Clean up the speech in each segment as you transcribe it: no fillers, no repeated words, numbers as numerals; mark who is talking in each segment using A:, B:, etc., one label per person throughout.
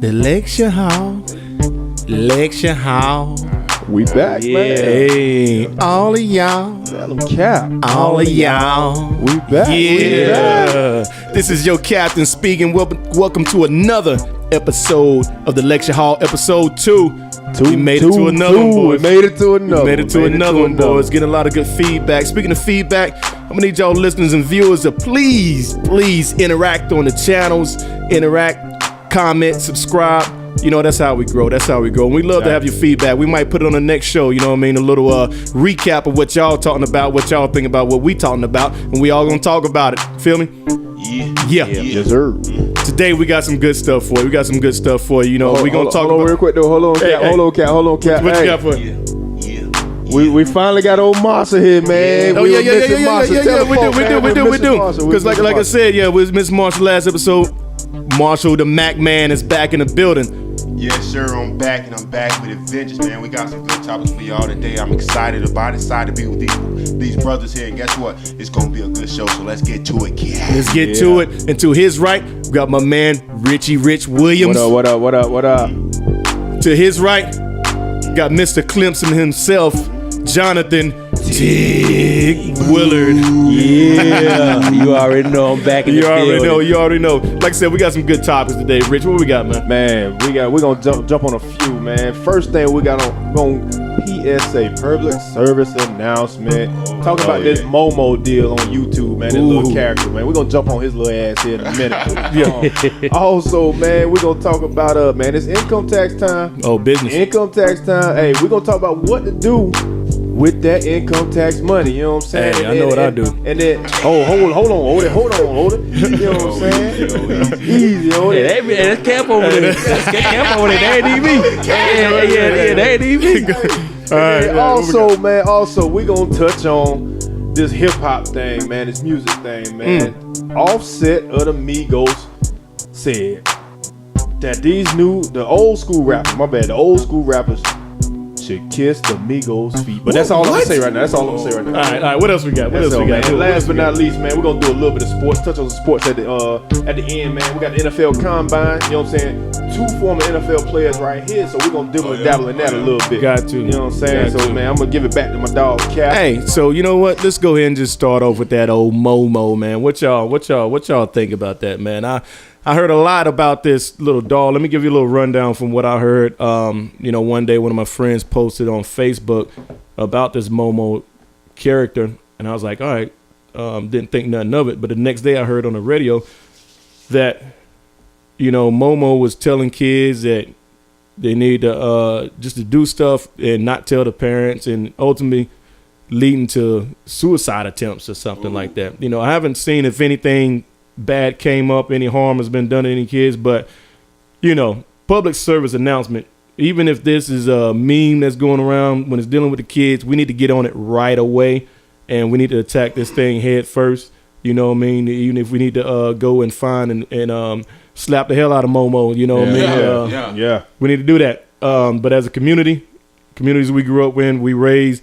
A: The lecture hall. Lecture hall.
B: We back, man.
A: Hey, all of y'all.
B: Tell them cap.
A: All of y'all.
B: We back.
A: Yeah. This is your captain speaking. Welcome to another episode of the Lecture Hall, episode 2. We made it to another one, boys.
B: We made it to another.
A: Made it to another one, boys. Getting a lot of good feedback. Speaking of feedback, I'm gonna need y'all listeners and viewers to please interact on the channels. Interact, comment, subscribe. You know, that's how we grow. That's how we grow. And we love to have your feedback. We might put it on the next show, you know what I mean? A little recap of what y'all talking about, what y'all think about, what we talking about. And we all gonna talk about it. Feel me? Yeah.
B: Yes, sir.
A: Today we got some good stuff for you. You know, we gonna talk
B: about real quick though. Hold on, Cap.
A: What you got for you?
B: We finally got old Marshall here, man.
A: Oh, yeah. We do. Because like I said, we was Miss Marshall last episode. Marshall, the Mac man, is back in the building.
C: Yes, sir. I'm back with a vengeance, man. We got some good topics for y'all today. I'm excited about it. Excited to be with these brothers here. And guess what? It's gonna be a good show. So let's get to it, kid.
A: Let's get to it. And to his right, we got my man Richie Rich Williams.
B: What up?
A: To his right, got Mr. Clemson himself, Jonathan Tig Willard.
D: Yeah, you already know I'm back in the building.
A: You already know. Like I said, we got some good topics today. Rich, what we got, man?
B: Man, we're gonna jump on a few, man. First thing we got on PSA, public service announcement. Talking about this Momo deal on YouTube, man. This little character, man. We're gonna jump on his little ass here in a minute. Also, man, we're gonna talk about man, it's income tax time.
A: Oh, business.
B: Income tax time. Hey, we're gonna talk about what to do with that income tax money, you know what I'm saying?
A: Hey, I know what I do.
B: And then, hold on. You know what I'm saying? Easy, hold it.
D: Hey, that's Camp over there. Camp over there. That ain't me. Yeah, that ain't me.
B: All right. Also, we gonna touch on this hip hop thing, man. This music thing, man. Offset of the Migos said that the old school rappers should kiss the Migos feet. But that's all I'm gonna say right now.
A: All right. What else we got?
B: And last but not least, man, we're gonna do a little bit of sports. Touch on the sports at the end, man. We got the NFL Combine. You know what I'm saying? 2 former NFL players right here, so we're gonna dabble in that a little bit.
A: Got to.
B: You know what I'm saying? Man, I'm gonna give it back to my dog Cap.
A: Hey, so you know what? Let's go ahead and just start off with that old Momo, man. What y'all think about that, man? I heard a lot about this little doll. Let me give you a little rundown from what I heard. One day one of my friends posted on Facebook about this Momo character, and I was like, all right, didn't think nothing of it. But the next day I heard on the radio that, Momo was telling kids that they need to just to do stuff and not tell the parents, and ultimately leading to suicide attempts or something like that. I haven't seen if anything bad came up, any harm has been done to any kids, but public service announcement, even if this is a meme that's going around when it's dealing with the kids, we need to get on it right away, and we need to attack this thing head first. You know what I mean? Even if we need to go and find and slap the hell out of Momo, you know what I mean?
B: Yeah.
A: We need to do that. But as a communities we grew up in,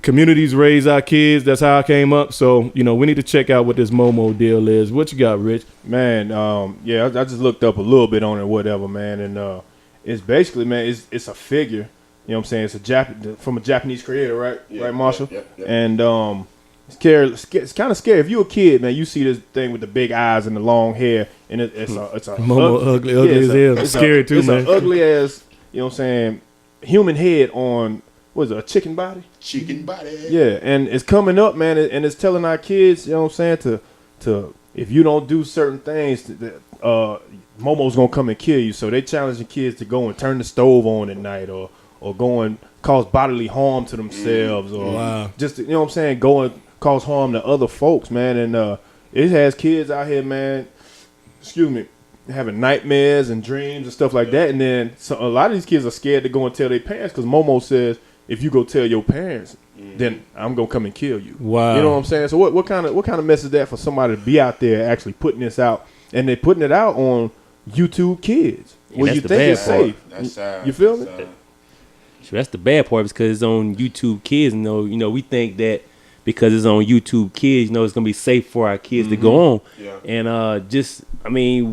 A: communities raise our kids. That's how I came up. So, we need to check out what this Momo deal is. What you got, Rich?
B: Man, I just looked up a little bit on it, whatever, man. And it's basically, man, it's a figure. You know what I'm saying? It's from a Japanese creator, right? Yeah, right, Marshall?
C: Yep.
B: And it's kind of scary. If you're a kid, man, you see this thing with the big eyes and the long hair, and it's a
A: Momo ugly as hell. It's scary too, man.
B: It's an ugly ass, you know what I'm saying, human head on, what is it, a chicken body?
C: Chicken body.
B: Yeah, and it's coming up, man, and it's telling our kids, you know what I'm saying, to if you don't do certain things, Momo's gonna come and kill you. So they challenging kids to go and turn the stove on at night, or go and cause bodily harm to themselves, or just, you know what I'm saying, go and cause harm to other folks, man. And it has kids out here, man, having nightmares and dreams and stuff like that. And then a lot of these kids are scared to go and tell their parents, because Momo says, if you go tell your parents, then I'm gonna come and kill you.
A: Wow.
B: You know what I'm saying? So what kind of mess is that for somebody to be out there actually putting this out, and they're putting it out on YouTube Kids?
D: Well,
B: you think it's safe? You feel me?
D: So that's the bad part, because it's on YouTube Kids. We think that because it's on YouTube Kids, it's gonna be safe for our kids to go on.
C: Yeah.
D: And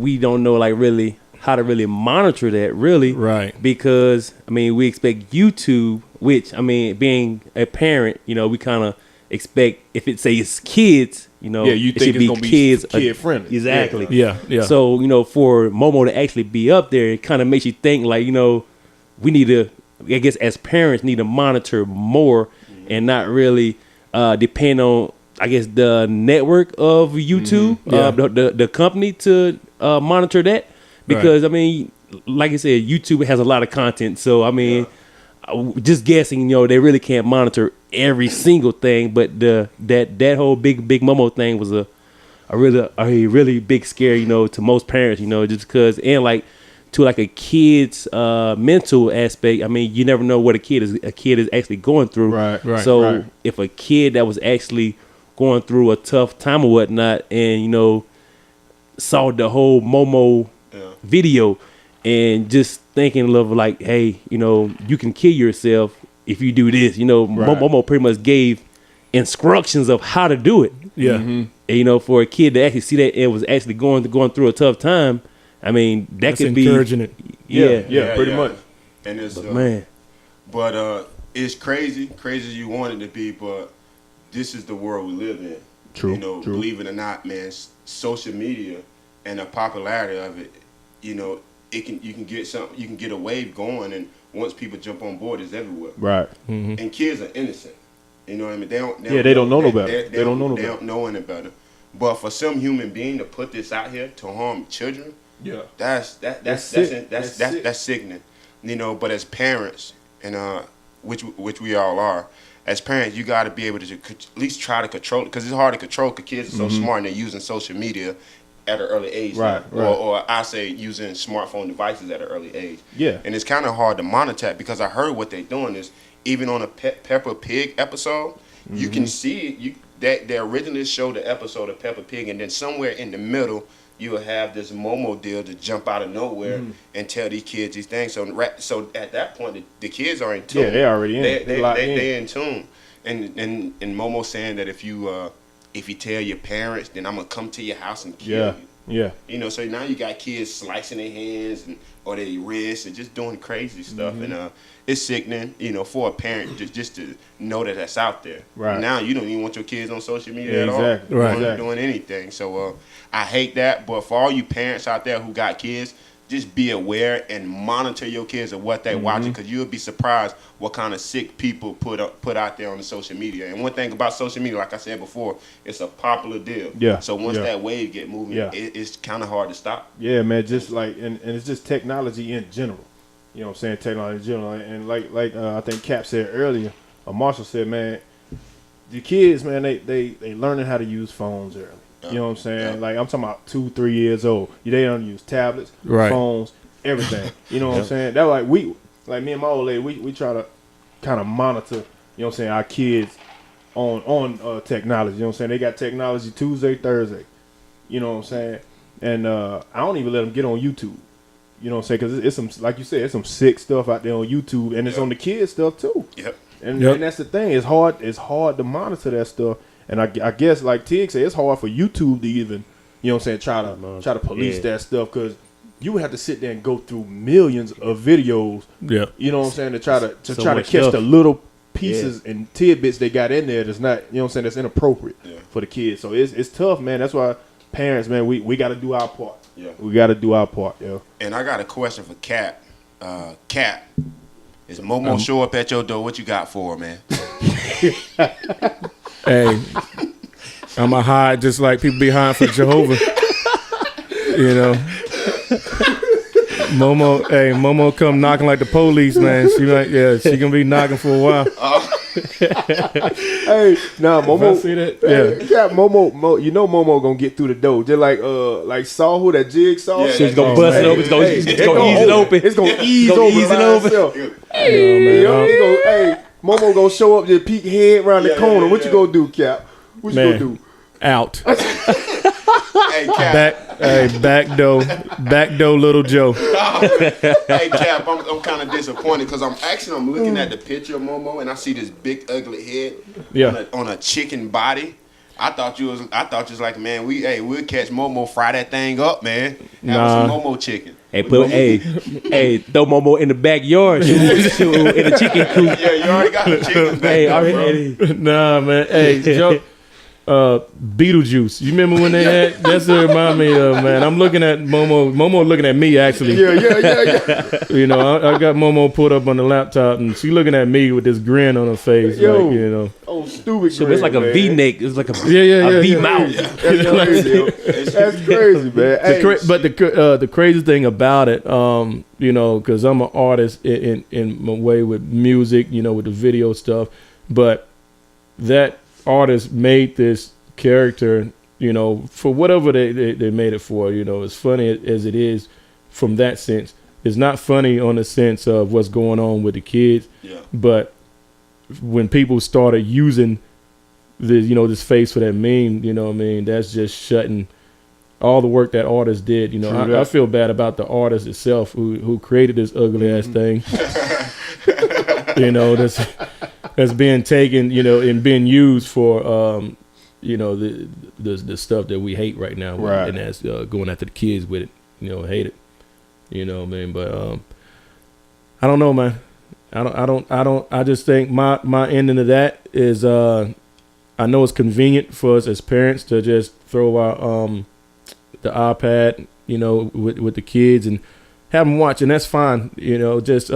D: we don't know, like, really how to really monitor that, really.
A: Right.
D: Because, I mean, we expect YouTube, which, I mean, being a parent, you know, we kind of expect, if it says kids, you know,
B: Yeah, you
D: it
B: think
D: should
B: it's
D: be
B: gonna be
D: kids.
B: kid-friendly.
D: Exactly.
A: Yeah, yeah.
D: So, you know, for Momo to actually be up there, it kind of makes you think, like, you know, we need to, I guess, as parents, need to monitor more and not really depend on, I guess, the network of YouTube, the company to monitor that. Because, I mean, like I said, YouTube has a lot of content. So, I mean, just guessing, you know, they really can't monitor every single thing. But that whole big Momo thing was a really big scare, you know, to most parents, you know, just because, and like, to like a kid's mental aspect, I mean, you never know what a kid is actually going through.
B: Right.
D: So if a kid that was actually going through a tough time or whatnot, and you know, saw the whole Momo video, and just thinking of like, hey, you know, you can kill yourself if you do this. You know, Momo pretty much gave instructions of how to do it.
A: Yeah.
D: And, you know, for a kid to actually see that it was actually going through a tough time, I mean,
A: That's
D: could be
A: encouraging it.
B: Yeah, pretty much.
C: And it's
D: man.
C: But it's crazy as you want it to be, but this is the world we live in.
B: True.
C: You know,
B: true.
C: believe it or not, man, social media and the popularity of it, you know, you can get a wave going, and once people jump on board, it's everywhere.
B: Right.
C: And kids are innocent. You know what I mean? They don't know no better. They don't know any better. But for some human being to put this out here to harm children, that's sickening. You know, but as parents, and which we all are, as parents, you got to be able to at least try to control it, because it's hard to control because kids are so smart and they're using social media at an early age.
B: Right.
C: Or I say using smartphone devices at an early age.
B: Yeah.
C: And it's kind of hard to monitor it, because I heard what they're doing is, even on a Peppa Pig episode, you can see that they originally showed the episode of Peppa Pig, and then somewhere in the middle, you will have this Momo deal to jump out of nowhere and tell these kids these things. So at that point, the kids are in tune.
B: Yeah, they already in.
C: They're in tune. And Momo saying that if you tell your parents, then I'm gonna come to your house and kill you.
B: Yeah.
C: You know, so now you got kids slicing their hands or their wrists and just doing crazy stuff, and it's sickening. You know, for a parent just to know that that's out there.
B: Right.
C: Now you don't even want your kids on social media at all.
B: Exactly.
C: You
A: Right.
C: want them doing anything. So I hate that. But for all you parents out there who got kids, just be aware and monitor your kids and what they watching, because you'll be surprised what kind of sick people put out there on the social media. And one thing about social media, like I said before, it's a popular deal.
B: Yeah.
C: So once that wave get moving, it's kind of hard to stop.
B: Yeah, man. Just like, and it's just technology in general. You know what I'm saying? Technology in general. And like I think Cap said earlier, or Marshall said, man, the kids, man, they learning how to use phones early. You know what I'm saying? Like, I'm talking about 2-3 years old. They don't use tablets, phones, everything. You know what I'm saying? That like me and my old lady, we try to kind of monitor, you know what I'm saying, our kids on technology. You know what I'm saying? They got technology Tuesday, Thursday. You know what I'm saying? And I don't even let them get on YouTube. You know what I'm saying? Because it's some, like you said, it's some sick stuff out there on YouTube, and it's on the kids stuff too.
C: Yep.
B: And that's the thing. It's hard to monitor that stuff. And I guess, like Tig said, it's hard for YouTube to even, you know what I'm saying, try to police that stuff, because you would have to sit there and go through millions of videos.
A: Yeah.
B: You know what I'm saying, to try to catch
D: stuff.
B: the little pieces and tidbits they got in there that's not, you know what I'm saying, that's inappropriate for the kids. So it's tough, man. That's why parents, man, we got to do our part.
C: Yeah.
B: We got to do our part, yo. And
C: I got a question for Cap. Cap, is Momo show up at your door? What you got for her, man?
A: Hey, I'm a hide just like people be hiding for Jehovah. You know, Momo come knocking like the police, man. She gonna be knocking for a while.
B: Hey, nah, Momo.
A: See that?
B: Yeah, Momo. You know Momo gonna get through the door, just like Saw, who that jigsaw.
C: Yeah,
D: She's gonna bust it open. It's gonna ease it open.
B: It's gonna ease over. Hey, yo, Momo gonna show up, just peek head around the corner. What you gonna do, Cap? What you gonna do?
A: Out.
C: Hey, Cap.
A: Back door, little Joe.
C: Hey, Cap, I'm kind of disappointed, because I'm looking at the picture of Momo, and I see this big ugly head on a chicken body. I thought you was like, man, we'll catch Momo, fry that thing up, man. Have some Momo chicken.
D: Hey, throw Momo in the backyard, shoot, in the chicken coop.
C: Yeah, you already got the chickens back
D: Hey,
C: there, bro.
D: already.
A: Nah, man. Hey, Joe. Beetlejuice. You remember when they had? That's what it remind me of, man. I'm looking at Momo. Momo looking at me actually.
B: Yeah.
A: You know, I got Momo put up on the laptop, and she looking at me with this grin on her face,
B: Yo.
A: like, you know.
B: Oh, stupid.
D: So it's like a V-neck. It's like a
A: Yeah.
D: V mouth.
B: That's crazy, yo. That's crazy, man. Hey,
A: But the crazy thing about it, you know, because I'm an artist in my way with music, you know, with the video stuff, but that artist made this character, you know, for whatever they made it for. You know, as funny as it is from that sense, it's not funny on the sense of what's going on with the kids.
C: Yeah.
A: But when people started using this, you know, this face for that meme, you know what I mean, that's just shutting all the work that artist did. You know, I feel bad about the artist itself who created this ugly ass thing. You know, that's being taken, you know, and being used for, you know, the stuff that we hate right now,
B: Right.
A: And that's going after the kids with it, you know, hate it, you know what I mean? But I don't know, man. I just think my ending of that is I know it's convenient for us as parents to just throw our the iPad, you know, with the kids and have them watch, and that's fine, you know, just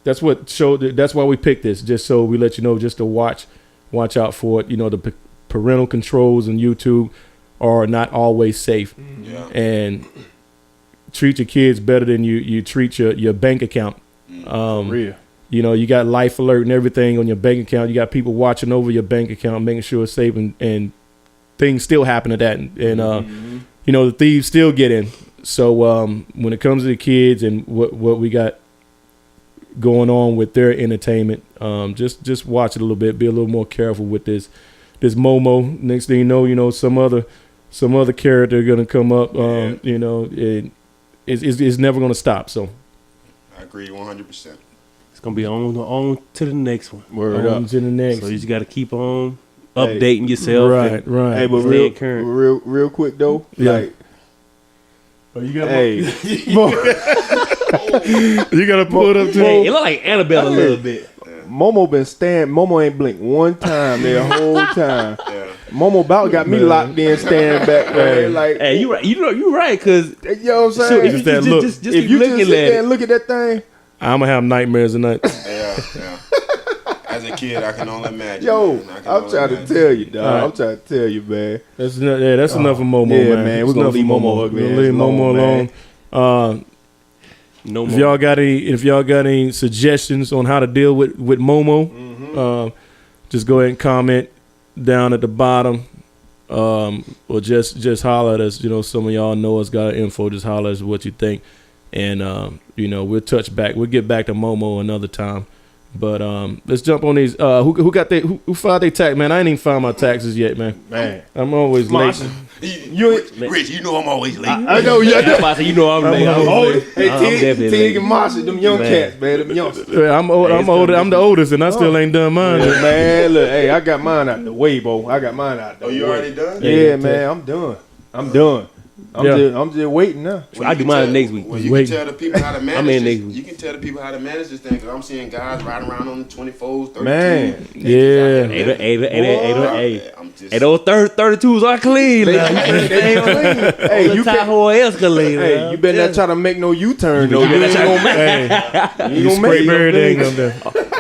A: that's why we picked this, just so we let you know, just to watch out for it. You know, the parental controls on YouTube are not always safe.
C: Yeah.
A: And treat your kids better than you treat your bank account.
B: real.
A: You know, you got life alert and everything on your bank account. You got people watching over your bank account, making sure it's safe, and things still happen to that. And you know, the thieves still get in. So when it comes to the kids and what we got going on with their entertainment, just watch it a little bit. Be a little more careful with this Momo. Next thing you know, some other character gonna come up. You know, it's never gonna stop. So
C: I agree 100%.
D: It's gonna be on to the next one.
B: Word
A: on
B: up.
A: to the next.
D: So you just gotta keep on updating yourself.
A: Right.
B: Hey, but
D: Stay current.
B: real quick though.
A: Yeah.
B: Like,
A: Oh, you got
B: hey,
A: you gotta pull it up to
D: Hey, it look like Annabelle a little bit.
B: Momo ain't blinked one time the whole time.
C: Yeah.
B: Momo about got me locked in, staring back, man. Like,
D: Hey, you right. You right. Cause
B: you know what I'm saying?
A: Just that look.
D: just
B: if
D: keep
B: you just
D: looking
B: sit
D: at
B: there
D: it.
B: and look at that thing,
A: I'm gonna have nightmares tonight.
C: Yeah. As a kid, I can only imagine.
B: yo,
C: man. I can
B: I'm
C: only
B: trying to
C: imagine.
B: tell you, dog.
A: Right.
B: I'm trying to tell you, man.
A: That's enough of Momo,
B: yeah,
A: man.
B: man,
A: It's
B: we're gonna
A: enough
B: leave
A: of
B: Momo ugly
A: We're gonna
B: ass
A: leave Momo
B: alone,
A: alone.
D: No
A: If
D: more.
A: y'all got any suggestions on how to deal with Momo, just go ahead and comment down at the bottom, or just holler at us. You know, some of y'all know us, got our info. Just holler at us what you think, and you know, we'll touch back. We'll get back to Momo another time. But let's jump on these. Who filed their tax? Man, I ain't even filed my taxes yet, man.
B: Man,
A: I'm always late.
C: Rich, you know I'm always late.
B: I know you.
D: That's why I say, you know I'm late.
B: Hey,
D: I'm
B: Tig
D: definitely
B: and Marsha, them young
D: Man.
B: cats, man, them youngsters.
A: Yeah, I'm old. I'm older. I'm the oldest, and I still ain't done mine.
B: Yeah, man, look, hey, I got mine out the way, bro. I got mine out the
C: Oh,
B: way.
C: you already done?
B: Yeah, man, I'm done. I'm just waiting now.
C: Well,
D: I
C: you
D: do
C: can
D: mine
C: tell-
D: next week.
C: Well, you
A: Wait.
C: can tell the people how to manage
D: I'm in
C: this.
D: next week.
C: You can tell the people how to manage this thing, because I'm seeing guys riding around on the 24s, 32s.
B: Man.
A: Yeah.
D: Hey, those 32s are clean.
B: They-
D: Now.
B: they ain't clean. Hey,
D: You
B: you can't.
D: Tahoe Escalade.
B: Hey, you better not try to make no U-turn, though. You
D: better
B: ain't
D: not
B: gonna make
A: Hey,
B: it. You
A: you
B: gonna make
A: spray
B: it.
A: bird ain't gonna do.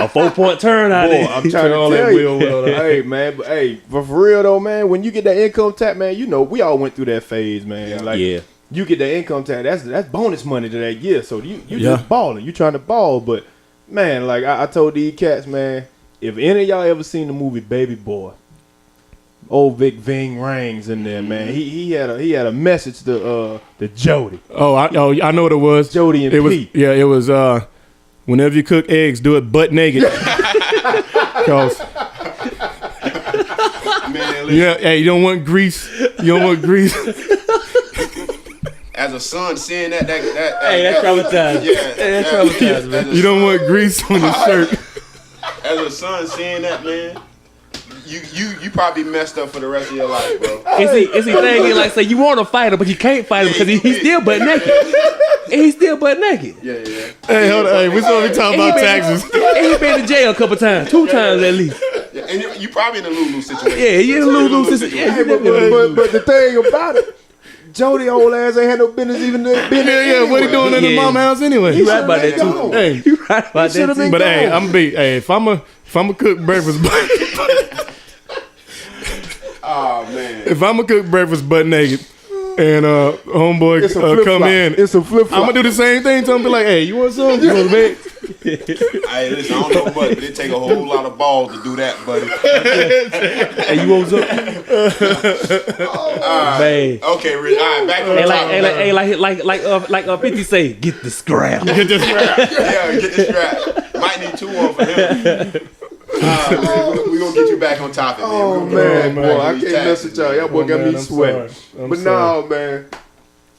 D: A 4-point turn out
B: Boy,
D: there.
B: I'm trying to
A: all that
B: tell you.
A: wheel up.
B: Hey, man, but hey, but for real though, man, when you get that income tax, man, you know we all went through that phase, man.
C: Yeah.
B: Like,
D: Yeah.
B: you get that income tax, that's bonus money to that year. So you
A: Yeah.
B: just balling, you trying to ball. But man, like I told these cats, man, if any of y'all ever seen the movie Baby Boy, old Vic Ving Rhames in there, man. He had a message to Jody.
A: I know what it was.
B: Jody and
A: It was
B: Pete.
A: it was whenever you cook eggs, do it butt naked. Cause
C: Man, listen,
A: yeah, hey, you don't want grease. You don't want grease.
C: as a son, seeing that
D: Hey, that's traumatized.
C: Yeah,
D: Hey, that's traumatized, man.
C: as a
A: You don't
C: son-
A: want grease on your shirt.
C: As a son, seeing that, man, you probably messed up for the rest of your life, bro.
D: It's the thing is like say you want to fight him, but you can't fight him because he's still butt naked. And he's still butt naked.
C: Yeah.
A: Hey, hold on. Hey, we supposed to be talking about taxes.
D: And he been to jail a couple times, 2 times at least.
C: Yeah, and you probably in a lose-lose situation.
D: Yeah, you in a lose-lose situation.
B: Hey, but the thing about it, Jody old ass ain't had no business even been there.
A: Yeah, what he doing in the mama house anyway?
D: You right about that too.
B: gone.
A: Hey,
D: You right about that
B: should've
D: too.
B: been
A: but hey,
B: gone.
A: I'm be. Hey, if I'm a cook breakfast,
C: Oh man.
A: if I'm a cook breakfast butt naked, and homeboy
B: It's a flip
A: come
B: flop.
A: in,
B: It's a flip
A: I'm
B: flop.
A: gonna do the same thing to him. Be like, hey, you want some? You want bed?
C: Hey, listen, I don't know much, but it take a whole lot of balls to do that, buddy.
D: Hey, you woke up? Man.
C: Okay, Rich. All right, back on the topic.
D: Like 50 say, get the scrap.
C: Yeah, get the strap. Might need 2 on for him. Man, we gonna get you back on topic, man.
B: Oh
C: We gonna
B: man,
C: get you
B: boy,
C: back
B: I
C: on these
B: can't mess
C: taxes,
B: with y'all. Y'all boy
A: Oh,
B: got
A: man,
B: me
A: I'm
B: sweating.
A: sorry. I'm
B: But
A: sorry.
B: no, man.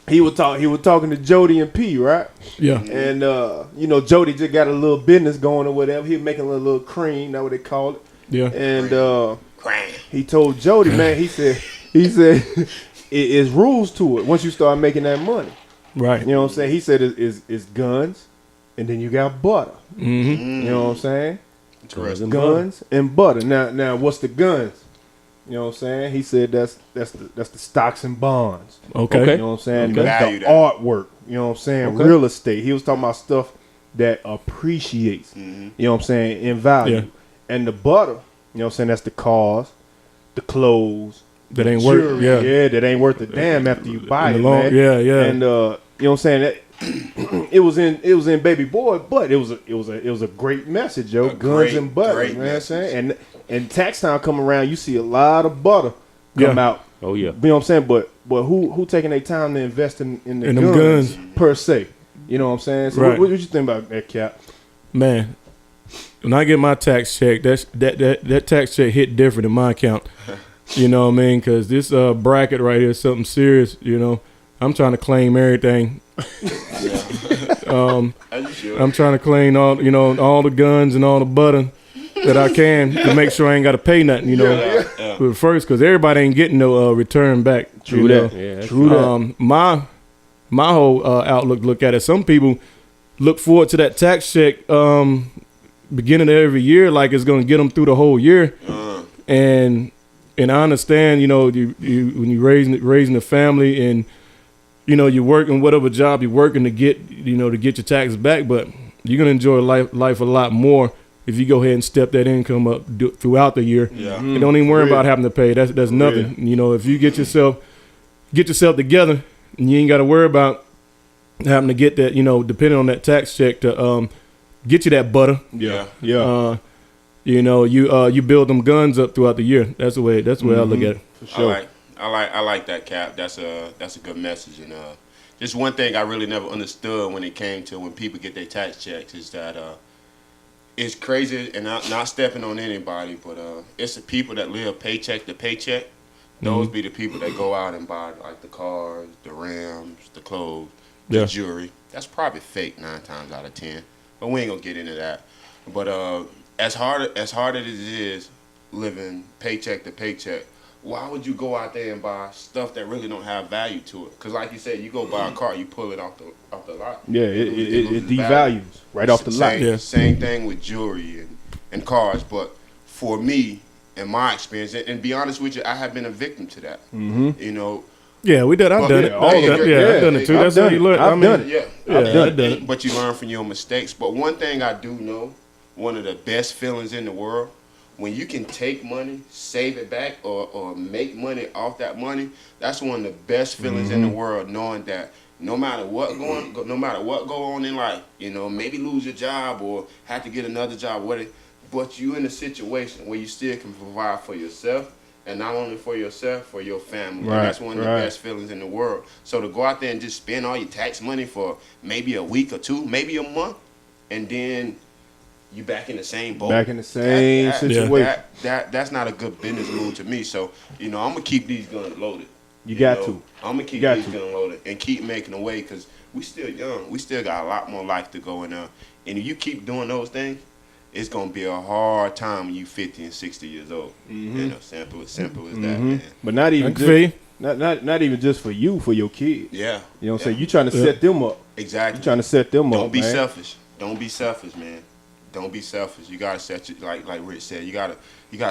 B: He was talking to Jody and P, right?
A: Yeah.
B: And Jody just got a little business going or whatever. He was making a little cream, that's what they call it.
A: Yeah.
B: And
C: Cram.
B: he told Jody, man, he said it's rules to it once you start making that money.
A: Right.
B: You know what I'm saying? He said it's guns, and then you got butter.
A: Mm-hmm.
B: You know what I'm saying?
C: Interesting.
B: Guns and butter. Now what's the guns? You know what I'm saying? He said that's the stocks and bonds.
A: Okay.
B: You know what I'm saying?
C: Okay.
B: That's
C: Value
B: the
C: that.
B: artwork. You know what I'm saying?
A: Okay.
B: Real estate. He was talking about stuff that appreciates. You know what I'm saying? In value.
A: Yeah.
B: And the butter, you know what I'm saying? That's the cars, the clothes,
A: That ain't
B: jewelry.
A: work. Yeah.
B: That ain't worth a damn after you buy
A: In
B: it,
A: the long-
B: man.
A: yeah, yeah.
B: And you know what I'm saying? That it was in Baby Boy, but it was a great message, yo.
C: A
B: Guns
C: great,
B: and butter,
C: great
B: you know what I'm
C: message.
B: saying? And tax time come around, you see a lot of butter come
A: Yeah.
B: out.
D: Oh, yeah.
B: You know what I'm saying? But who taking their time to invest in the
A: In them
B: guns,
A: guns.
B: per se? You know what I'm saying? So
A: Right.
B: what you think about that, Cap?
A: Man, when I get my tax check, that tax check hit different in my account. You know what I mean? Because this bracket right here is something serious. You know, I'm trying to claim everything.
C: As you should.
A: I'm trying to claim all the guns and all the butter that I can to make sure I ain't got to pay nothing. You know,
C: Yeah.
A: but first, because everybody ain't getting no return back.
B: True
A: you
B: that.
A: know?
D: Yeah, that's
B: True that.
A: My whole outlook look at it. Some people look forward to that tax check beginning of every year, like it's going to get them through the whole year. And I understand, you know, you when you raising a family and you know you're working whatever job you're working to get your taxes back, but you're gonna enjoy life a lot more if you go ahead and step that income up throughout the year.
C: Yeah.
A: And don't even worry
B: Real.
A: about having to pay. That's nothing. You know, if you get yourself together and you ain't got to worry about having to get that, you know, depending on that tax check to get you that butter.
C: Yeah.
B: Yeah,
A: You know, you build them guns up throughout the year. That's the way I look at it.
B: for sure.
C: I like that, Cap. That's a good message. And just one thing I really never understood when it came to when people get their tax checks is that it's crazy, and not stepping on anybody, but it's the people that live paycheck to paycheck. Those be the people that go out and buy like the cars, the rims, the clothes, the
A: Yeah.
C: jewelry. That's probably fake 9 times out of 10, but we ain't gonna get into that. But as hard as it is living paycheck to paycheck, why would you go out there and buy stuff that really don't have value to it? Because like you said, you go buy a car, you pull it off the lot.
B: Yeah, it
C: loses
B: devalues right off the lot.
C: Same,
A: Yeah.
C: same thing with jewelry and cars. But for me, in my experience, and be honest with you, I have been a victim to that. You know,
A: Yeah, we did. I've done it.
C: yeah, all of it.
A: I've done it too.
B: I've
A: That's
B: done
A: how you
B: it.
A: learn.
B: I've done it.
C: yeah.
A: Yeah,
B: done
A: I've done it.
C: But you learn from your mistakes. But one thing I do know, one of the best feelings in the world, when you can take money, save it back, or make money off that money, that's one of the best feelings in the world, knowing that no matter what go on in life, you know, maybe lose your job or have to get another job, but you in a situation where you still can provide for yourself, and not only for yourself, for your family.
B: Right,
C: And that's one of the
B: right.
C: best feelings in the world. So to go out there and just spend all your tax money for maybe a week or two, maybe a month, and then you back in the same boat.
B: Back in the same situation.
C: That's not a good business move to me. So, you know, I'm going to keep these guns loaded.
B: You got to.
C: I'm going to keep
B: got
C: these
B: to.
C: guns loaded and keep making a way because we still young. We still got a lot more life to go. And if you keep doing those things, it's gonna be a hard time when you 50 and 60 years old. You know, simple as that, man.
B: But not even just, not even just for you, for your kids.
C: Yeah.
B: You know what I'm saying? You trying to set them up.
C: Exactly.
B: You trying to set them up.
C: Don't be
B: man.
C: selfish. Don't be selfish, man. Don't be selfish. You gotta set your, like Rich said. You gotta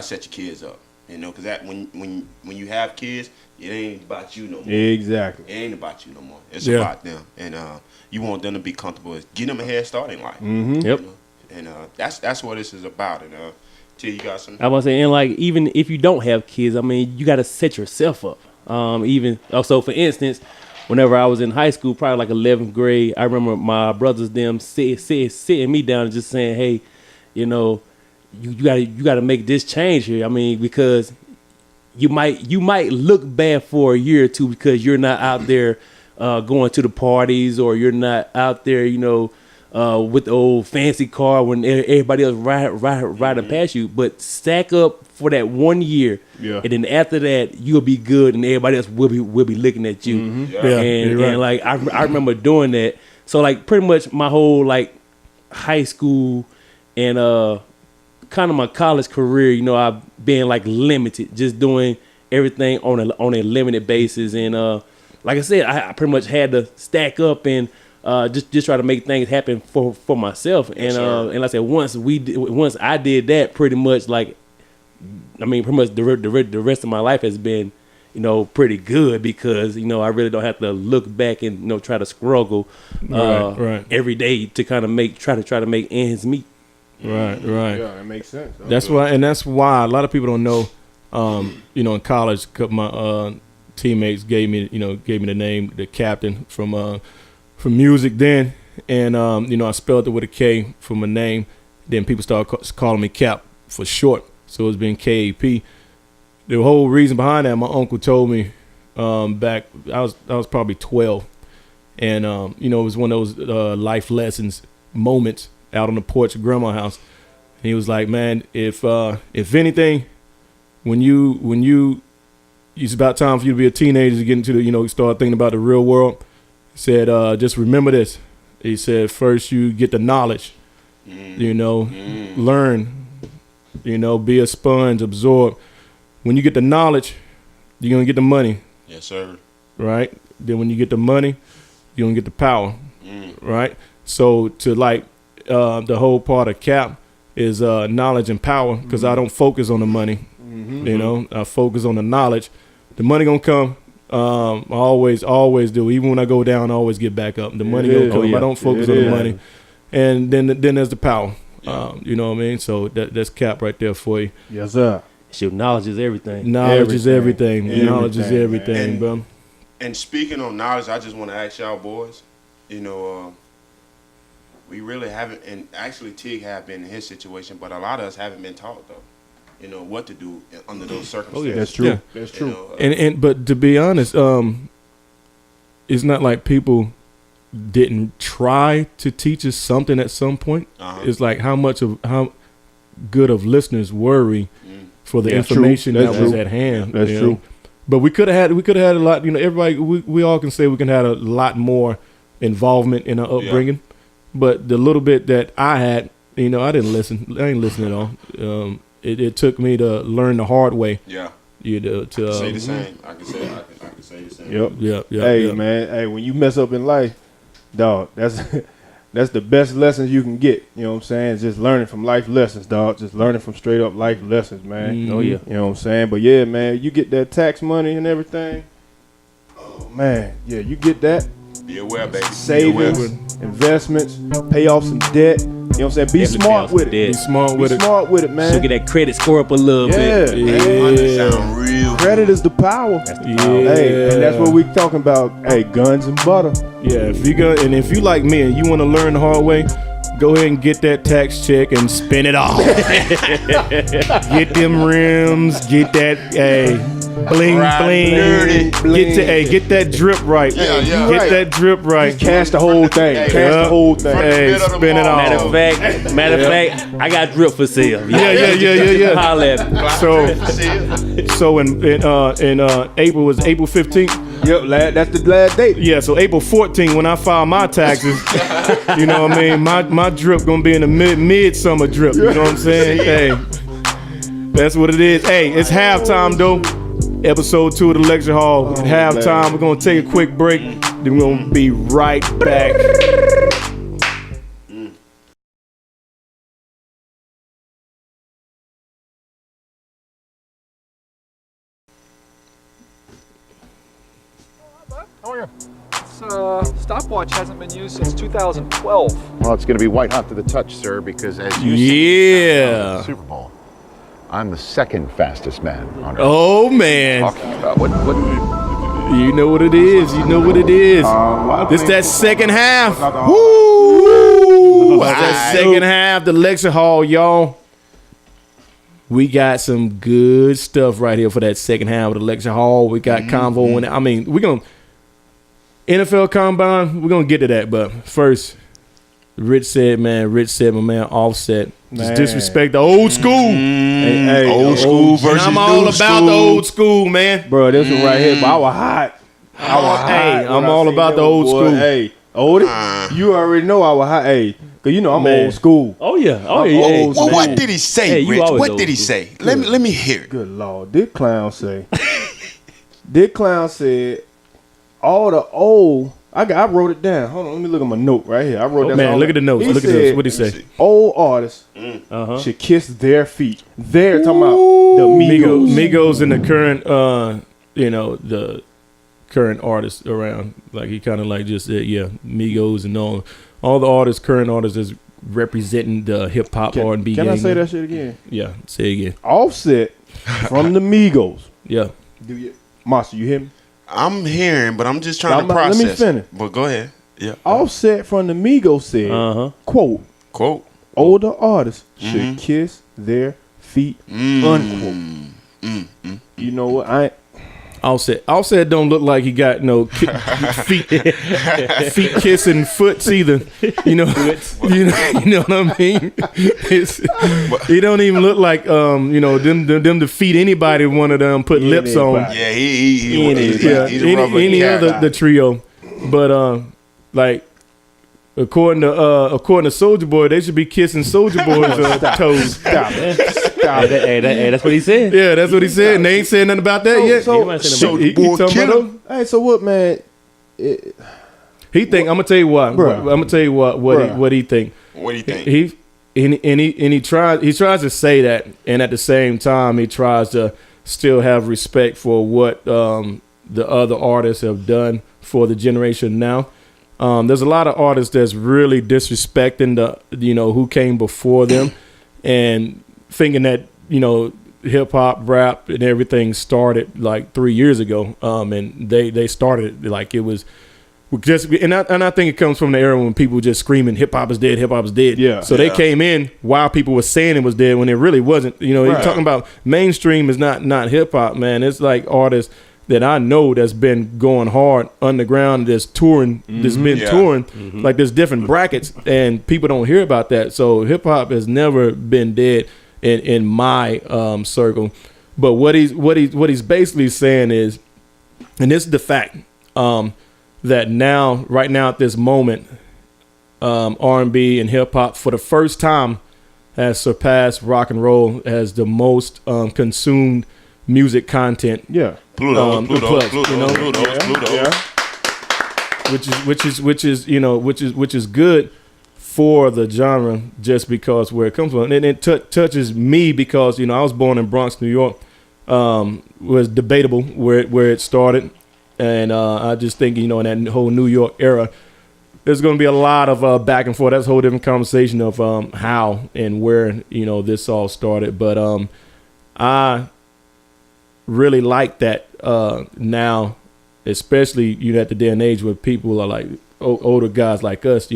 C: set your kids up. You know, because that when you have kids, it ain't about you no more.
B: Exactly.
C: It ain't about you no more. It's about them, and you want them to be comfortable. Get them a head start in life.
B: Mm-hmm.
D: Yep.
C: You know? And that's what this is about. And Till you got some.
D: I was saying, and like even if you don't have kids, I mean, you got to set yourself up. Even also, for instance, whenever I was in high school, probably like 11th grade, I remember my brothers them sitting me down and just saying, "Hey, you know, you gotta make this change here. I mean, because you might look bad for a year or two because you're not out there going to the parties, or you're not out there, you know, with the old fancy car when everybody else riding past you. But stack up for that 1 year, and then after that you'll be good, and everybody else will be looking at you. And like I remember doing that. So like pretty much my whole like high school and kind of my college career, you know, I've been like limited, just doing everything on a limited basis. And like I said, I pretty much had to stack up and just try to make things happen for myself.
C: Yes,
D: and like I said, once I did that, pretty much like, I mean, pretty much the rest of my life has been, you know, pretty good, because, you know, I really don't have to look back and, you know, try to struggle every day to kind of try to make ends meet.
A: Right.
B: Yeah, that makes sense.
A: That's why a lot of people don't know. You know, in college, my teammates gave me the name, the captain from music then, and you know, I spelled it with a K for my name. Then people started calling me Cap for short, so it's been KAP. The whole reason behind that, my uncle told me back I was probably 12, and you know, it was one of those life lessons moments out on the porch of grandma's house. And he was like, man, if anything, when it's about time for you to be a teenager to get into the, you know, start thinking about the real world. He said, just remember this. He said, first you get the knowledge, you know, learn, you know, be a sponge, absorb. When you get the knowledge, you're going to get the money.
C: Yes, sir.
A: Right? Then when you get the money, you're going to get the power. Right? So to like, the whole part of Cap is knowledge and power, because I don't focus on the money. You know, I focus on the knowledge. The money gonna come. I always do. Even when I go down, I always get back up. The money gonna come. I don't focus on the money. And then there's the power. You know what I mean? So that's Cap right there for you.
B: Yes, sir.
D: Shoot, knowledge is everything.
A: Knowledge is everything. Knowledge is everything, bro.
C: And speaking of knowledge, I just want to ask y'all boys, you know, we really haven't, and actually Tig have been in his situation, but a lot of us haven't been taught though, you know, what to do under those circumstances.
B: Oh yeah, that's true.
A: Yeah.
B: That's true.
C: You know,
A: And but to be honest, it's not like people didn't try to teach us something at some point. It's like how good of listeners were we for the information that was at hand.
B: That's true.
A: But we could have had a lot. You know, everybody. We all can say we can have a lot more involvement in our upbringing. But the little bit that I had, you know, I didn't listen. I ain't listen at all. It took me to learn the hard way.
C: Yeah.
A: You know, to
C: say the same. I can say the same.
B: Yep.
A: Yeah.
B: Hey, man. Hey, when you mess up in life, dog, that's the best lessons you can get. You know what I'm saying? Just learning from life lessons, dog. Just learning from straight up life lessons, man.
D: Oh yeah.
B: You know what I'm saying? But yeah, man, you get that tax money and everything. Oh man, yeah, you get that.
C: Be aware, baby.
B: Savings, investments, pay off some debt. You know what I'm saying? Be
D: Definitely
B: smart with it.
A: be smart with
B: Be
A: it.
B: smart with it, man.
D: Should get that credit score up a little bit.
B: Yeah.
C: Sound real.
B: Credit is the power.
D: That's the power.
B: Hey, and that's what we talking about. Hey, guns and butter.
A: Yeah, if you like me and you want to learn the hard way, go ahead and get that tax check and spin it off. Get them rims, get that bling bling. Get that drip right.
C: Yeah,
A: Get
B: right.
A: that drip right.
B: Cash the whole thing.
C: Hey,
B: Cash the whole thing.
A: Hey, spin it
D: Matter of
A: off.
D: fact, I got drip for sale.
A: Yeah.
D: Holla at me.
A: So in April was April 15th.
B: Yep, that's the last date.
A: Yeah, so April 14th when I file my taxes, you know what I mean? My drip gonna be in the mid-summer drip, you know what I'm saying? Hey, that's what it is. Hey, it's halftime though. Episode 2 of the lecture hall. Halftime, we're gonna take a quick break. Then we're gonna be right back.
E: How are you? This stopwatch hasn't been used since 2012.
F: Well, it's going to be white hot to the touch, sir, because as you
A: Yeah.
F: see, Super Bowl, I'm the second fastest man on Earth.
A: Oh man,
F: Talking about what
A: you know what it is. You know what it is. It's that second half. Woo! It's that second half. The lecture hall, y'all. We got some good stuff right here for that second half of the lecture hall. We got convo in it. I mean, we're gonna NFL Combine. We're gonna get to that, but first, Rich said, my man, Offset. Just disrespect the old school.
B: Hey,
C: Old school versus
A: I'm all
C: new
A: about
C: school.
A: the old school, man.
B: Bro, this one right here, but I was hot.
A: Hey, I'm
B: when I
A: all
B: seen
A: about
B: that
A: the
B: one,
A: old
B: boy.
A: school.
B: Hey, oldie, you already know I was hot. Hey, cause you know I'm
A: Man.
B: old school.
D: Oh yeah. Oh
B: I'm
D: yeah. Hey,
B: old
C: Well,
B: school.
C: what did he say,
D: Hey, you
C: Rich?
D: always
C: What
D: old
C: did he
D: school.
C: say? Let me hear it.
B: Good Lord, this clown say. This clown said, all the old. I wrote it down. Hold on, let me look at my note right here. I wrote that.
A: Man, look at the notes.
B: He
A: Look at
B: said,
A: this. What did he say?
B: Old artists should kiss their feet. They're talking about the
A: Migos.
B: Migos.
A: Migos and the current, the current artists around. Like he kind of like just said, yeah, Migos and all the artists, current artists is representing the hip hop R&B.
B: Can I
A: game.
B: say that shit again?
A: Yeah, say it again.
B: Offset from the Migos.
A: Yeah.
B: Do you, Master? You hear me?
C: I'm hearing, but I'm just trying to
B: Let
C: process.
B: me finish.
C: But go ahead. Yeah.
B: Offset from the Migos said, quote,
C: Quote.
B: older artists should kiss their feet, unquote. You know what?
A: Offset don't look like he got no feet kissing foots either. You know what I mean? He don't even look like them to feed anybody. One of them put lips on.
C: Yeah, he's a rubber
A: Any
C: character.
A: other the trio, but like. According to Soulja Boy, they should be kissing Soulja Boy's toes.
B: Stop it.
D: Hey, that's what he said.
A: Yeah, that's what he said. And they ain't saying nothing about that yet.
C: Soulja Boy
A: talking
C: killer.
A: about those?
B: Hey, so what, man?
A: He think I'm gonna tell you what.
B: Bruh.
A: I'm gonna tell you what he think.
C: What do you think?
A: He tries to say that, and at the same time he tries to still have respect for what the other artists have done for the generation now. There's a lot of artists that's really disrespecting who came before them, and thinking that hip hop, rap, and everything started like 3 years ago. And they started like it was just, and I think it comes from the era when people were just screaming hip hop is dead, hip hop is dead.
B: Yeah.
A: So they came in while people were saying it was dead when it really wasn't. You're talking about mainstream is not hip hop, man. It's like artists that I know that's been going hard underground, that's touring, touring. Like there's different brackets, and people don't hear about that. So hip hop has never been dead in my circle. But what he's basically saying is, and this is the fact, that right now at this moment, R&B and hip hop for the first time has surpassed rock and roll as the most consumed music content.
B: Yeah.
C: Pluto,
A: which is good for the genre, just because where it comes from, and it touches me because I was born in Bronx, New York. Was debatable where it started, and I just think in that whole New York era, there's going to be a lot of back and forth. That's a whole different conversation of how and where this all started. But I really like that now, especially at the day and age where people are like older guys like us.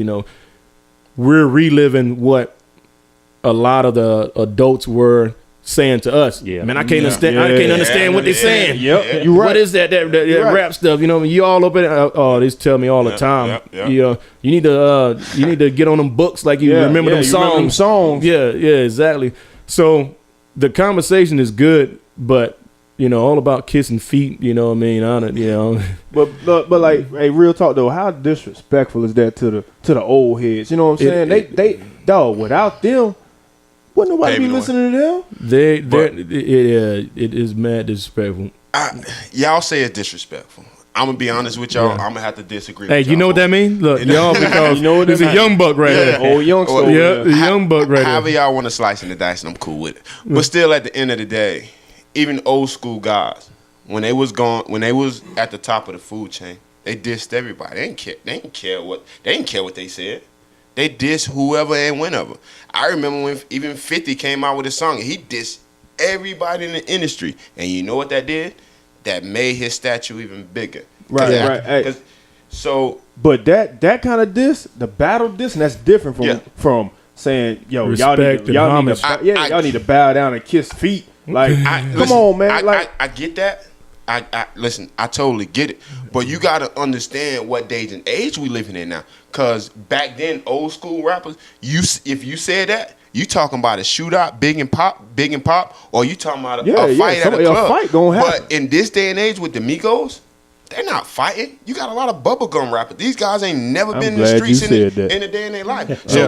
A: We're reliving what a lot of the adults were saying to us.
D: Yeah.
A: Man, I can't understand. I can't understand what they're saying.
B: Yep. You right.
A: What is that
B: right.
A: rap stuff? You all up in it. Oh, they tell me all the time.
C: yeah.
A: You need to get on them books like you remember them
B: you
A: songs.
B: remember them songs.
A: Yeah, exactly. So the conversation is good, but all about kissing feet. You know what I mean? I don't,
B: But like, hey, real talk though, how disrespectful is that to the old heads? You know what I'm saying? They dog, without them, wouldn't nobody be listening to them?
A: It is mad disrespectful.
C: Y'all say it's disrespectful. I'm gonna be honest with y'all. I'm gonna have to disagree.
A: Hey,
C: with y'all.
A: you know what that means? Look, y'all, because there's a young buck right there.
B: Old youngster.
A: Yeah, the young buck right
C: However
A: there.
C: y'all want to slice in the dice, and I'm cool with it. But still, at the end of the day, even old school guys, when they was at the top of the food chain, they dissed everybody. They didn't care what they said. They dissed whoever and whenever. I remember when even 50 came out with a song, and he dissed everybody in the industry. And you know what that did? That made his statue even bigger.
B: Right. Hey. But that kind of diss, the battle diss, and that's different from saying, yo, y'all need to bow down and kiss feet. Like, come on, man.
C: I get that. Listen, I totally get it. But you got to understand what days and age we living in now. Because back then, old school rappers, if you said that, you talking about a shootout, big and pop, or you talking about a fight at a club.
B: A fight gonna happen.
C: But in this day and age with the Migos, they're not fighting. You got a lot of bubblegum rappers. These guys ain't never been in the streets in a day in their life. So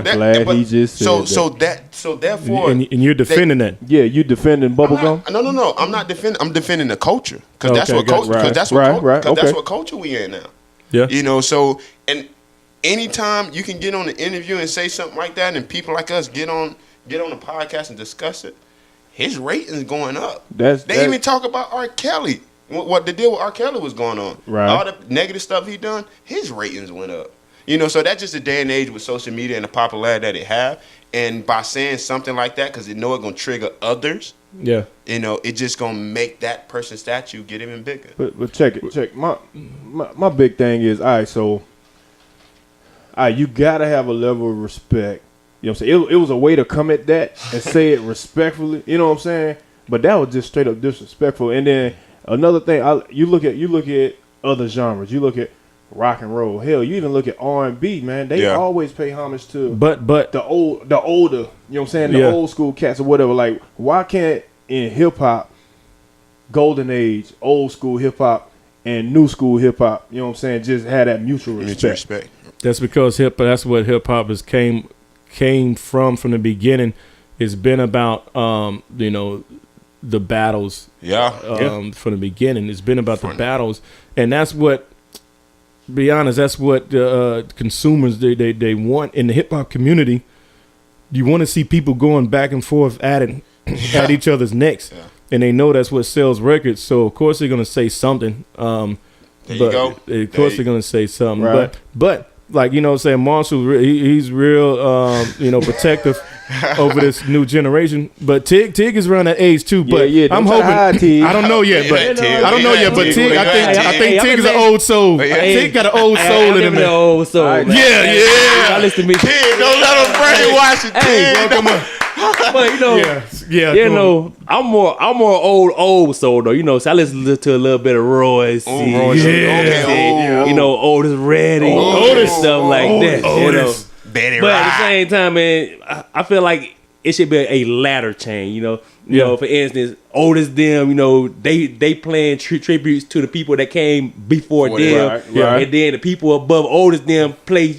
C: therefore,
A: and you're defending that.
B: Yeah, you defending bubblegum?
C: No. I'm not defending. I'm defending the culture because that's what culture we in now.
A: Yeah.
C: You know. So and anytime you can get on the interview and say something like that, and people like us get on the podcast and discuss it, his ratings going up. They even talk about R. Kelly. What the deal with R. Kelly was going on.
B: Right.
C: All the negative stuff he done, his ratings went up. You know, so that's just a day and age with social media and the popularity that it have. And by saying something like that, because it know it's going to trigger others, you know, it just going to make that person's statue get even bigger.
B: But check. My big thing is, all right, so you got to have a level of respect. You know what I'm saying? It was a way to come at that and say it respectfully. You know what I'm saying? But that was just straight up disrespectful. And then another thing, you look at other genres. You look at rock and roll. Hell, you even look at R&B, man. They always pay homage to
A: but
B: the older, you know what I'm saying, the old school cats or whatever. Like, why can't in hip hop, golden age, old school hip hop, and new school hip hop, you know what I'm saying, just have that mutual respect?
A: That's because that's what hip hop has came from the beginning. It's been about the battles. From the beginning, it's been about the battles, and that's what. Be honest, that's what consumers they want in the hip hop community. You want to see people going back and forth at each other's necks, and they know that's what sells records. So of course they're gonna say something.
C: There you go.
A: Of course they're gonna say something.
B: Right.
A: But like you know, what I'm saying Marshall, he's real, protective over this new generation. But Tig is around that age too. But I'm hoping. I don't know yet. But I don't know yet. But Tig, I think Tig is an old soul. Tig got an old soul in him.
D: An old soul.
A: Yeah.
D: I listen to me.
C: Tig, don't let him brainwash it. Tig,
A: come on.
D: But I'm more old soul though. You know, so I listen to a little bit of Royce. Otis Redding, Otis stuff like that.
A: Otis.
C: Betty
D: But at the same time, man, I feel like it should be a ladder chain. You know, for instance, Otis them. You know, they playing tributes to the people that came before them, and then the people above Otis them pay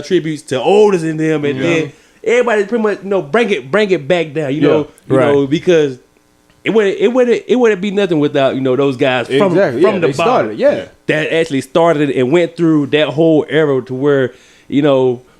D: tributes to Otis and them, and then everybody pretty much bring it back down. You know, because it wouldn't be nothing without those guys from the bottom. That actually started and went through that whole era to where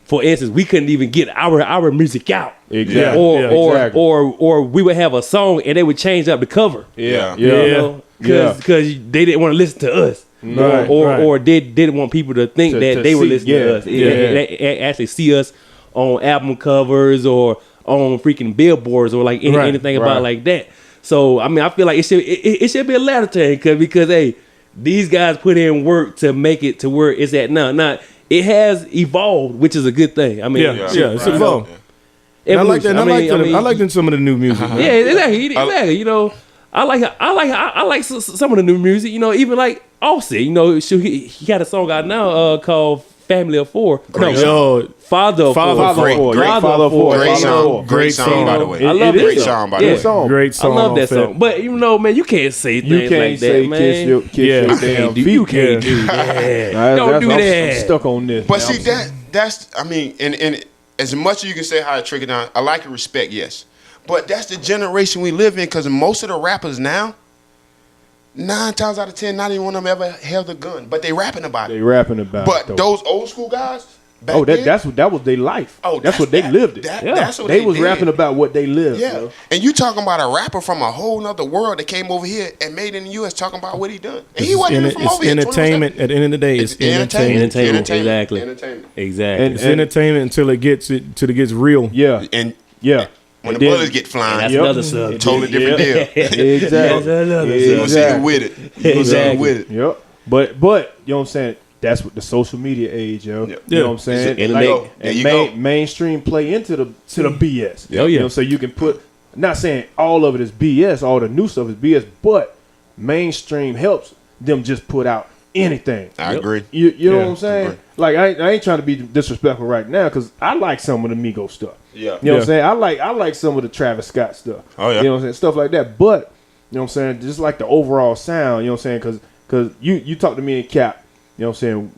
D: for instance, we couldn't even get our music out.
B: Exactly.
D: Or we would have a song and they would change up the cover. Because they didn't want to listen to us.
B: Right.
D: Or they didn't want people to think that they were listening to us. They actually see us on album covers or on freaking billboards or like anything about like that. So I mean, I feel like it should be a ladder chain because hey, these guys put in work to make it to where it's at now. Now it has evolved, which is a good thing. I mean,
A: it's evolved. I like that. I like some of the new music.
D: Yeah, exactly. I like some of the new music. Even like Offset. He had a song out now called family of four.
A: Yo,
D: Father of
A: Father
D: four.
A: of Four.
C: Great song. Great song,
A: song.
C: by the way.
D: I love that
C: Great
D: song.
C: song, by the
D: Yeah.
C: way.
B: Song.
A: great
D: I
A: song.
D: love
A: on
D: that
A: Fat.
D: song. But you know, man, you can't say things
B: You can't
D: like
B: say
D: that, man.
B: kiss
A: Yeah.
B: your
D: You
B: damn
D: can't do,
B: feet.
D: you can't do that. Don't do
B: I'm
D: that.
B: stuck on this.
C: But
B: man.
C: see, that's I mean, and as much as you can say how it trickled down, I like and respect, yes. But that's the generation we live in, because most of the rappers now, 9 times out of 10, not even one of them ever held a gun, but they rapping about
B: They
C: it.
B: rapping about
C: But
B: it, though.
C: those old school guys, back
B: Oh,
C: then,
B: that was their life.
C: oh,
B: that's what they lived it.
C: That's what
B: They was
C: did.
B: rapping about what they lived.
C: Yeah,
B: bro.
C: and you talking about a rapper from a whole nother world that came over here and made it in the U.S. talking about what he done, and he wasn't even from
A: It's
C: over here.
A: entertainment. At the end of the day, it's entertainment.
D: Entertainment, exactly.
C: Entertainment.
D: Exactly.
B: And-
A: It's entertainment until it gets real.
B: Yeah,
C: And
B: yeah.
C: when
B: And
C: the
B: then-
C: bullets get flying,
D: That's
B: Yep.
D: another subject.
C: totally different deal.
B: Exactly.
C: You gonna see it with it. You gonna see it with it.
B: Yep. But you know what I'm saying? That's what the social media age, yo.
C: Yeah.
B: You know what I'm saying?
D: And
C: there you go. There
B: and
C: you go.
B: mainstream play into the BS.
D: Oh, yeah.
B: You know, so you can put, not saying all of it is BS, all the new stuff is BS, but mainstream helps them just put out anything.
C: I agree.
B: You know
A: Yeah.
B: what I'm saying?
C: Agree.
B: Like I ain't trying to be disrespectful right now, because I like some of the Migos stuff.
C: Yeah.
B: You know what I'm saying? I like some of the Travis Scott stuff.
C: Oh, yeah.
B: You know what I'm saying? Stuff like that. But you know what I'm saying? Just like the overall sound, you know what I'm saying? Because you talk to me and Cap, you know what I'm saying?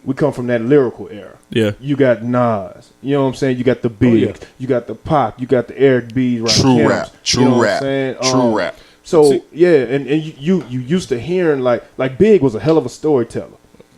B: We come from that lyrical era.
A: Yeah.
B: You got Nas. You know what I'm saying? You got the Big.
A: yeah.
B: You got the Pop. You got the Eric B. Right?
C: True rap. True
B: you know
C: rap.
B: What I'm saying?
C: True rap.
B: So
A: See-
B: yeah, and you used to hearing like Big was a hell of a storyteller.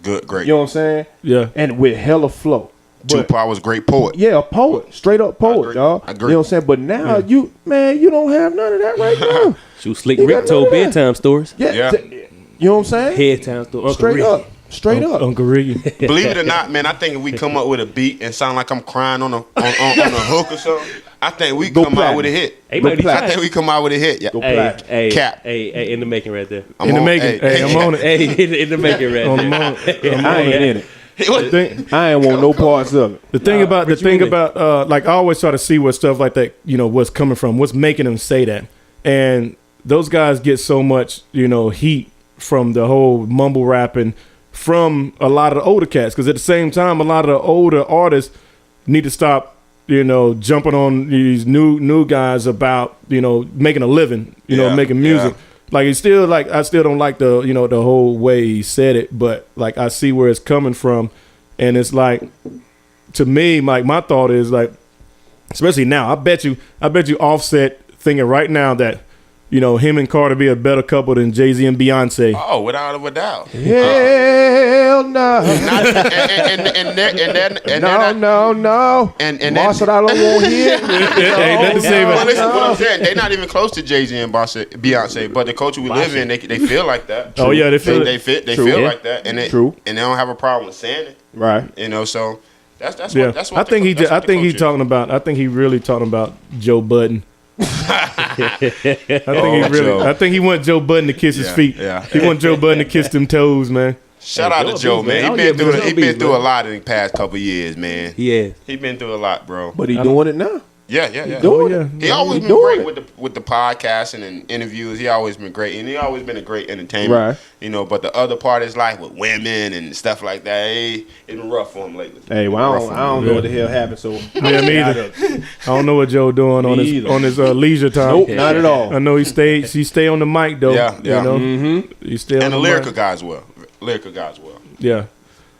C: Good, great.
B: You know what I'm saying?
A: Yeah.
B: And with hella flow. But
C: Tupac was a great poet.
B: yeah, a poet, straight up poet,
C: agree.
B: dog.
C: I
B: You
C: agree.
B: know what I'm saying? But now you don't have none of that right now.
D: Shoot, Slick
B: You
D: Rick
B: got
D: told
B: none of that.
D: bedtime stories.
B: Yeah,
C: Yeah.
B: you know what I'm saying?
D: Bedtime stories.
B: Straight up, straight up.
A: Uncle Ricky.
C: Believe it or not, man, I think if we come up with a beat and sound like I'm crying on a hook or something, I think we
B: Go
C: come out
B: platinum.
C: with a hit.
D: Hey,
B: Go
D: buddy,
B: platinum.
C: I think we come out with a hit. Yeah.
B: Go
D: Hey,
B: platinum.
D: hey,
C: Cap.
D: hey, in the making right there.
C: I'm
A: In the
C: on-
A: making. Hey, I'm on it.
D: Hey, in the making right
A: On the
D: there.
A: moment.
B: I ain't in it.
C: What?
B: I ain't want no parts of it.
A: The thing about
D: what you mean?
A: like I always try to see where stuff like that, what's coming from, what's making them say that, and those guys get so much, heat from the whole mumble rapping from a lot of the older cats, because at the same time, a lot of the older artists need to stop, jumping on these new guys about, making a living,
C: Yeah,
A: making music.
C: yeah.
A: Like it's still like I still don't like the the whole way he said it, but like I see where it's coming from, and it's like, to me, like my thought is like, especially now, I bet you Offset thinking right now that him and Carter be a better couple than Jay-Z and Beyonce.
C: Oh, without a doubt.
B: Hell no. No.
C: And
B: Marshall, I don't want here.
A: Ain't nothing to say
C: Well,
A: about
C: listen, what I'm saying, they're not even close to Jay-Z and Beyonce, but the culture we live in, they feel like that.
A: Oh, yeah, they feel it.
C: They
B: True.
C: feel
B: Yeah.
C: like that, and they
B: True.
C: and they don't have a problem with saying it.
B: Right.
C: So that's
A: Yeah,
C: what that's what
A: I think
C: the culture is.
A: talking about. I think he really talking about Joe Budden. I think he want Joe Budden to kiss his
C: Yeah,
A: feet.
C: yeah.
A: He want Joe Budden to kiss them toes, man.
C: Shout
D: Hey,
C: out to
D: Joe
C: Joe,
D: Beast,
C: man.
D: man.
C: He been through
D: Joe
C: he been
D: Beast,
C: through a
D: man.
C: lot in the past couple years, man.
D: Yeah.
C: He been through a lot, bro.
B: But he doing it now.
C: Yeah.
B: doing
A: Oh,
B: it.
A: yeah.
C: He always
B: He
C: been
B: doing
C: great with the podcasting and interviews. He always been great, and he always been a great entertainer.
B: Right.
C: But the other part is like with women and stuff like that. Hey, it's been rough for him lately.
B: Hey, well, I don't know what the hell happened. So
A: Yeah, me either. I don't know what Joe doing on
B: Me
A: his
B: either.
A: leisure time.
B: Nope, not at all.
A: I know he stay on the mic though.
C: Yeah.
B: Mm-hmm.
A: He stay on
C: And the
A: the
C: lyrical
A: mic.
C: guy as well.
A: Yeah.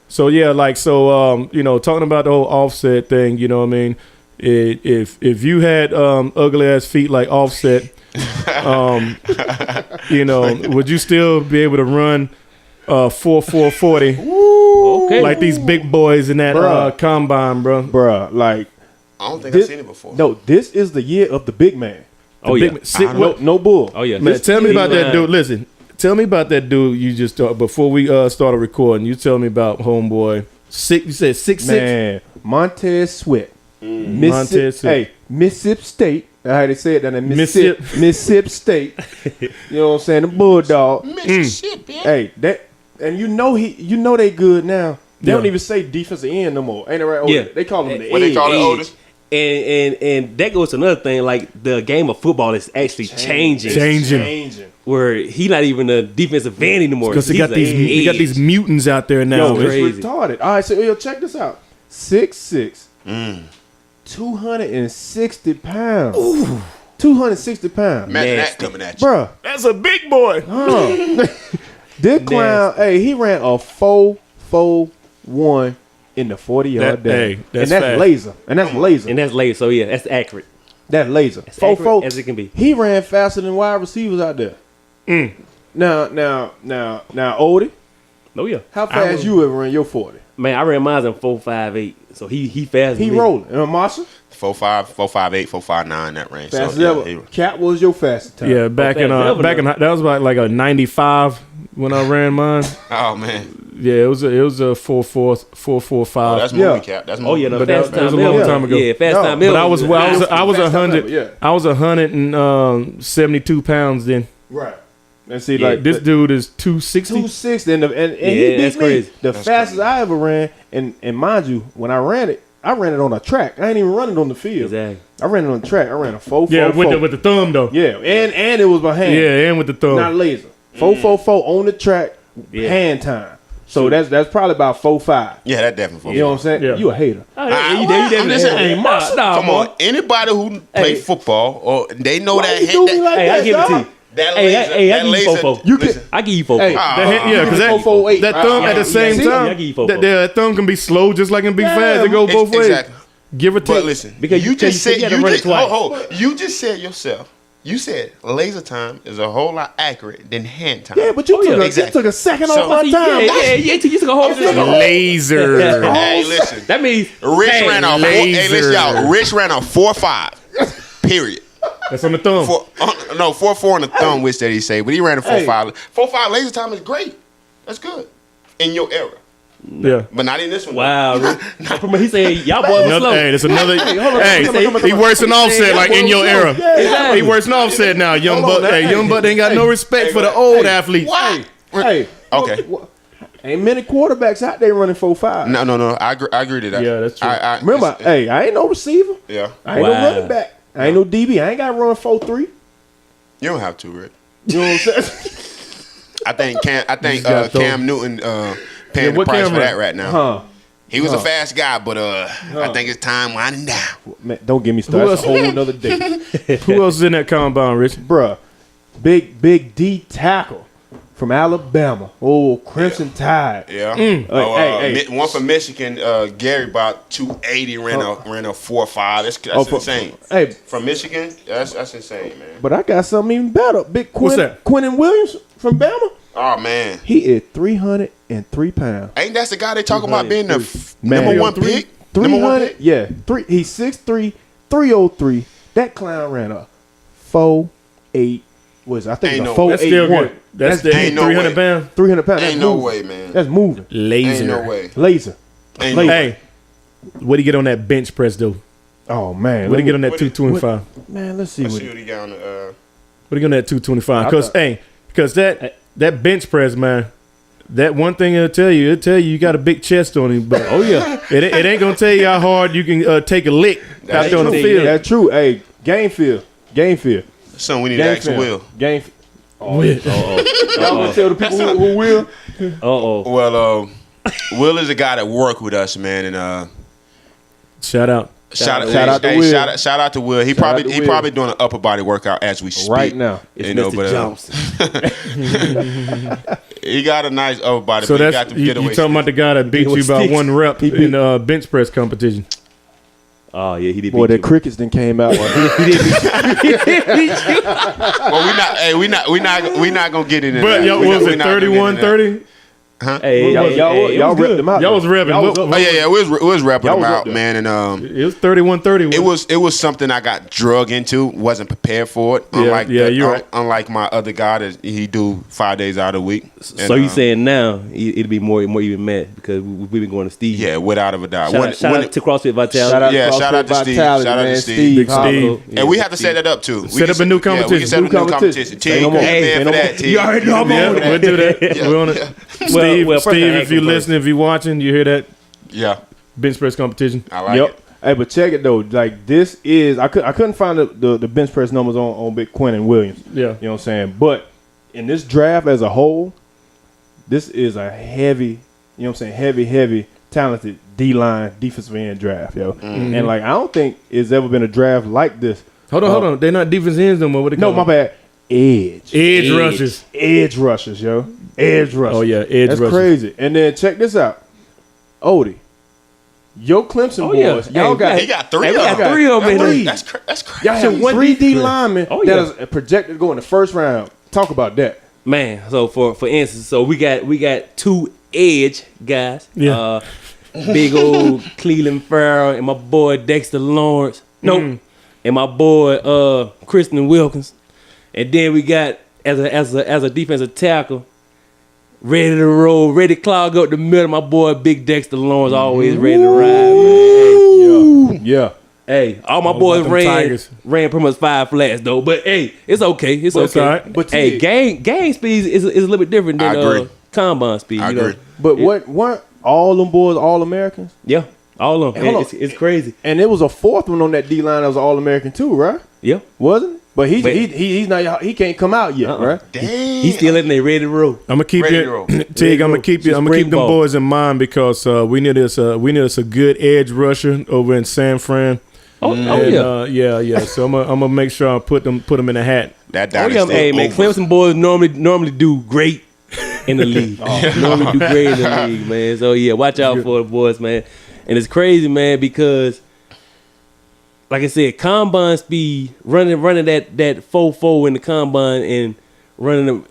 A: So yeah, talking about the whole Offset thing, you know what I mean? If you had ugly ass feet like Offset, would you still be able to run 4.40
D: Okay.
A: like these big boys in that
B: Bruh.
A: combine, bro?
B: Bruh, like
C: I don't think
B: this,
C: I've seen it before.
B: No, this is the year of the big man.
D: Oh, yeah.
B: No bull.
D: Oh, yeah.
A: Man, tell me about that
D: line.
A: dude. Listen, tell me about that dude you just before we started recording. You tell me about homeboy. You said 6'6".
B: Man, Montez Sweat.
A: Montez Sweat.
B: Hey, Mississippi State. How they say it down there. Mississippi State. You know what I'm saying? The Bulldog.
C: Mississippi.
B: Hey, that and you know they good now. They
A: Yeah.
B: don't even say defensive end no more. Ain't it right? Oh,
D: Yeah.
B: They call them the
C: What they
B: edge.
C: call the oldest?
D: And that goes to another thing. Like the game of football is actually changing. Where he not even a defensive end anymore.
A: Because he got these mutants out there now.
B: Yo, it's
D: crazy.
B: retarded. All right, so yo, check this out. 6'6", 260 pounds. Ooh. 260 pounds.
C: Imagine that coming at you.
B: Bruh.
A: That's a big boy.
B: This clown, hey, he ran a 4.41 in the 40-yard dash.
A: Hey,
B: that's
A: fast.
B: laser. And that's laser.
D: And that's late. So yeah, that's accurate.
B: That's laser.
D: As
B: 4.4
D: accurate as it can be.
B: He ran faster than wide receivers out there. Now, Odie,
D: Oh yeah.
B: how fast you ever ran your 40?
D: Man, I ran mine in 4.58. So he fast.
B: He
D: than me.
B: rolling. And Marshall,
C: 4.5, 4.58, 4.59 that range.
B: fast
C: So,
B: as ever. Cap was your fastest time.
A: Yeah, back in that was about like a 95 when I ran mine.
C: Oh man,
A: Yeah, it was a 4.45.
C: oh, that's movie
B: Yeah.
C: cap. That's
D: Oh
C: movie.
D: yeah, no,
A: But
D: fast
A: that was
D: time
A: a long
D: ever.
A: time ago.
D: Yeah, fast
B: No,
D: time
B: but
D: ever.
A: But I was
B: Fast time ever, yeah.
A: 172 pounds then.
B: Right. And see,
D: Yeah,
B: like
A: This dude is 260.
B: 260, and
D: Yeah,
B: he beat
D: that's
B: me.
D: crazy.
B: The fastest I ever ran, and mind you, when I ran it on a track. I ain't even running on the field.
D: Exactly.
B: I ran it on the track. I ran a 4.44.
A: Yeah, with the thumb though.
B: Yeah, and it was by hand.
A: Yeah, and with the thumb.
B: Not laser. 4.44 on the track, hand time. So that's probably about 4.5.
C: Yeah, that definitely.
B: You know what I'm saying?
A: Yeah.
B: You a hater.
C: I'm just saying, come
B: boy.
C: on, anybody who play football or they know
B: Why
C: that
B: you do me like
D: Hey, I
B: that,
D: give it to
B: dog?
D: you.
C: that
D: Hey,
C: laser,
D: I
C: that
D: give you
C: laser.
D: 4.4.
B: You can-
C: listen,
D: I give you 4.4.
B: Hey,
A: Yeah, because that
B: 4.48.
A: that thumb at the same
B: see?
D: I
A: time,
D: give you 4.4.
A: that thumb can be slow just like it can be fast. It go both ways.
C: exactly.
A: Give or take.
C: But listen,
D: Because
C: you just said
D: you had to run it twice.
C: you just said yourself. You said laser time is a whole lot accurate than hand time.
B: Yeah, but you
D: yeah,
B: it took a second
C: So-
B: off my time.
D: Yeah, you took a whole
A: Laser.
C: Hey, listen.
D: That means
C: Rich ran a
A: laser.
C: hey, listen, y'all. Rich ran a 4.5. Period.
A: That's on the thumb.
C: 4.4 on the thumb, which that he say, but he ran a 4.5. 4.5 laser time is great. That's good in your era,
A: Yeah.
C: but not in this one.
D: wow. He said y'all boys were slow.
A: Hey, that's another.
B: hold on,
A: Hey,
B: come on.
A: he worse than Offset, like in your era.
B: Yeah.
A: He worse than Offset now. Young
B: Hold on
A: Buck.
B: now.
A: Hey, Young Buck ain't got no respect for the old athletes.
C: Why?
B: Hey,
C: Okay.
B: ain't many quarterbacks out there running 4.5.
C: No. I agree to that.
A: Yeah, that's true.
B: Remember, I ain't no receiver.
C: Yeah,
B: I ain't no
D: Wow.
B: running back. I ain't no DB. I ain't got to run 4.3.
C: you don't have to, Rick.
B: You know what I'm saying?
C: I think
A: got
C: Cam Newton paying the
A: what
C: price
A: Cam
C: for
A: run?
C: that right now.
B: Huh.
C: He was a fast guy, but I think it's time winding down.
B: Man, don't get me started. That's a whole nother day.
A: Who else is in that combine, Rich?
B: Bruh, big D tackle from Alabama. Oh, Crimson Tide.
C: Yeah.
B: Hey.
C: One from Michigan, Gary, about 280 ran a 4.5. That's insane.
B: Hey,
C: From Michigan, that's insane, man.
B: but I got something even better. Big
A: What's that?
B: Quentin Williams from Bama.
C: Oh man,
B: He is 303 pounds.
C: ain't that's the guy they talk about being the
B: Man.
C: number one pick? Number one
B: 300,
C: pick?
B: yeah. He's 6'3", 303. That clown ran a 4.8. I think
C: Ain't
B: it's a
C: no-
A: That's still
B: 4.81.
A: good. That's still
C: ain't no
A: 300
C: way.
A: pounds.
B: 300 pounds. That's
C: Ain't no
B: moving.
C: way, man.
B: That's moving.
A: Laser.
C: Ain't no way.
B: Laser.
C: Ain't no way.
A: Hey, what do you get on that bench press though?
B: Oh man.
A: What do you get on that
C: what-
A: 225?
B: Man, let's see
C: Let's
B: what.
C: see what he got on the.
A: What do you get on that 225?
B: I
A: Because
B: thought-
A: because that bench press, man. That one thing it'll tell you got a big chest on him, but
D: Oh yeah.
A: it ain't gonna tell you how hard you can take a lick out there on the
D: true.
A: field.
B: That's true. Hey, game field.
C: Son, we need to
B: Game
C: ask
B: film.
C: Will.
B: Game.
A: Will.
B: Y'all gonna tell the people who will?
C: Well, Will is a guy that work with us, man, and
A: Shout out.
C: shout
B: out to Will.
C: Shout out to Will. He
B: Shout out to
C: probably
B: Will.
C: doing an upper body workout as we speak
B: Right now.
D: It's
C: You know,
D: Mr.
C: but
D: Johnson.
C: he got a nice upper body.
A: So
C: but he
A: that's
C: got to
A: you
C: get away.
A: talking about the guy that beat you
D: with
A: by
D: sticks.
A: one rep in the bench press competition.
D: Oh yeah, he did.
B: Boy,
D: beat
B: the
D: you.
B: crickets then came out.
C: Well, we not gonna get into
A: But
C: that.
A: y'all
C: We
A: was
C: not- we
A: it
C: not gonna get into
A: 31-30?
D: Hey,
B: Y'all ripped them out.
A: Y'all was
B: though.
A: revving.
C: Oh yeah, we was rapping
B: Y'all
C: them
B: was up
C: out,
B: there.
C: man, and
A: It was 31-30.
C: it was something I got drug into. Wasn't prepared for it. Unlike
A: you're right.
C: Unlike my other guy that he do 5 days out of the week.
D: So you saying now it'll be more even mad because we've been going to Steve.
C: Yeah, without a doubt.
D: Shout out to CrossFit Vitality.
B: Shout out
C: Yeah,
B: to
C: shout out to
B: CrossFit
C: Steve.
B: Vitality,
C: Shout out to
B: man.
C: Steve.
A: Big
B: Holla.
A: Steve.
C: And we have to set that up too. We
A: Set
C: can
A: up a new
C: Yeah, we can
A: competition.
C: set up a
B: New
C: new
B: competition.
C: competition.
B: Say
C: T,
B: no
C: you
B: more.
C: the
B: Hey,
C: man
B: say
C: for
B: no
C: that.
B: more.
C: T.
B: You already know I'm
A: Yeah,
B: on
A: we'll do that. We're on it. Steve,
D: well, first
A: Steve,
D: I
A: if you're
D: ask you
A: listening, if you're watching, you hear that
C: Yeah,
A: bench press competition.
C: I like
B: Yep.
C: it.
B: Hey, but check it though. Like this is I couldn't find the bench press numbers on Big Quinn and Williams.
A: Yeah.
B: You know what I'm saying? But in this draft as a whole, this is a heavy, you know what I'm saying, heavy, talented D-line defensive end draft, yo.
A: Mm-hmm.
B: And like I don't think it's ever been a draft like this.
A: Hold on. They're not defense ends no more. What they
B: No,
A: call
B: my
A: them?
B: bad. Edge
A: rushers.
B: Edge rushers, yo. Edge rushers.
A: Oh, yeah, edge
B: That's
A: rushers.
B: crazy. And then check this out. Odie. Yo Clemson boys.
D: Hey,
B: Y'all got
C: He got three
D: Hey,
C: of
D: we
C: them.
D: got three of them in there.
C: That's crazy.
B: Y'all have
D: one
B: 3 D
D: defense.
B: linemen
D: Oh, yeah.
B: that is projected to go in the first round. Talk about that.
D: Man, so for instance, so we got 2 edge guys.
A: Yeah.
D: Big old Cleveland Farrell and my boy Dexter Lawrence.
A: Mm-hmm.
D: And my boy Kristen Wilkins. And then we got as a defensive tackle, ready to roll, ready to clog up the middle. My boy Big Dexter Lawrence always ready to ride, man.
B: Yeah.
D: Hey, all my
A: All
D: boys
A: about them Tigers.
D: ran pretty much 5 flats though. But hey, it's okay. It's
A: But it's
D: okay.
A: all right.
B: But
D: Hey, game speed is a little bit different
C: I
D: than
C: agree.
D: combine speed.
C: I
D: you know?
C: agree.
B: But weren't all them boys all Americans?
D: Yeah, all of them.
B: Hold on.
D: It's crazy.
B: And there was a fourth one on that D line that was all American too, right?
D: Yeah.
B: Wasn't it? But
D: But-
B: he's not he can't come out yet, right?
C: Damn.
D: He's still in there ready to roll.
A: I'm gonna keep
C: Ready
A: it,
C: to roll.
A: Tig. I'm gonna keep you. I'm gonna keep them
D: Spring ball.
A: boys in mind because we need us a good edge rusher over in San Fran.
D: Oh,
A: And,
D: yeah.
A: yeah. So I'm gonna make sure I put them in a hat.
C: That
D: Oh, yeah.
C: dynasty
D: Hey, man,
C: over.
D: Clemson boys normally do great in the league. Normally do great in the league, man. So, yeah, watch out for the boys, man. And it's crazy, man, because, like I said, combine speed, running that 4.4 in the combine and running,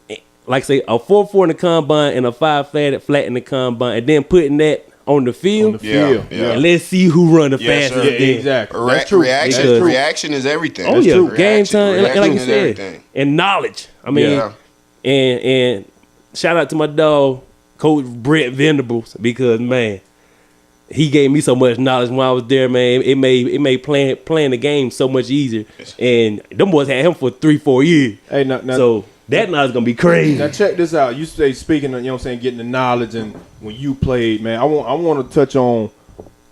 D: like I say, a 4.4 in the combine and a 5 flat in the combine and then putting that on the field.
C: Yeah.
D: And let's see who run the
C: Yes,
D: fastest.
C: sir.
B: Yeah,
D: then.
B: exactly. That's true.
C: Reaction,
D: Because-
C: reaction is everything.
D: Oh
C: That's
D: yeah,
C: true.
D: game
C: Reaction-
D: time, and like
C: reaction
D: you
C: is
D: said,
C: everything.
D: and knowledge. I mean,
C: Yeah.
D: and shout out to my dog, Coach Brett Venables, because man, he gave me so much knowledge when I was there. Man, it made playing the game so much easier. And them boys had him for 3-4 years,
B: Hey, now,
D: so that knowledge gonna be crazy.
B: now check this out. You say speaking of, you know what I'm saying, getting the knowledge and when you played, man, I want to touch on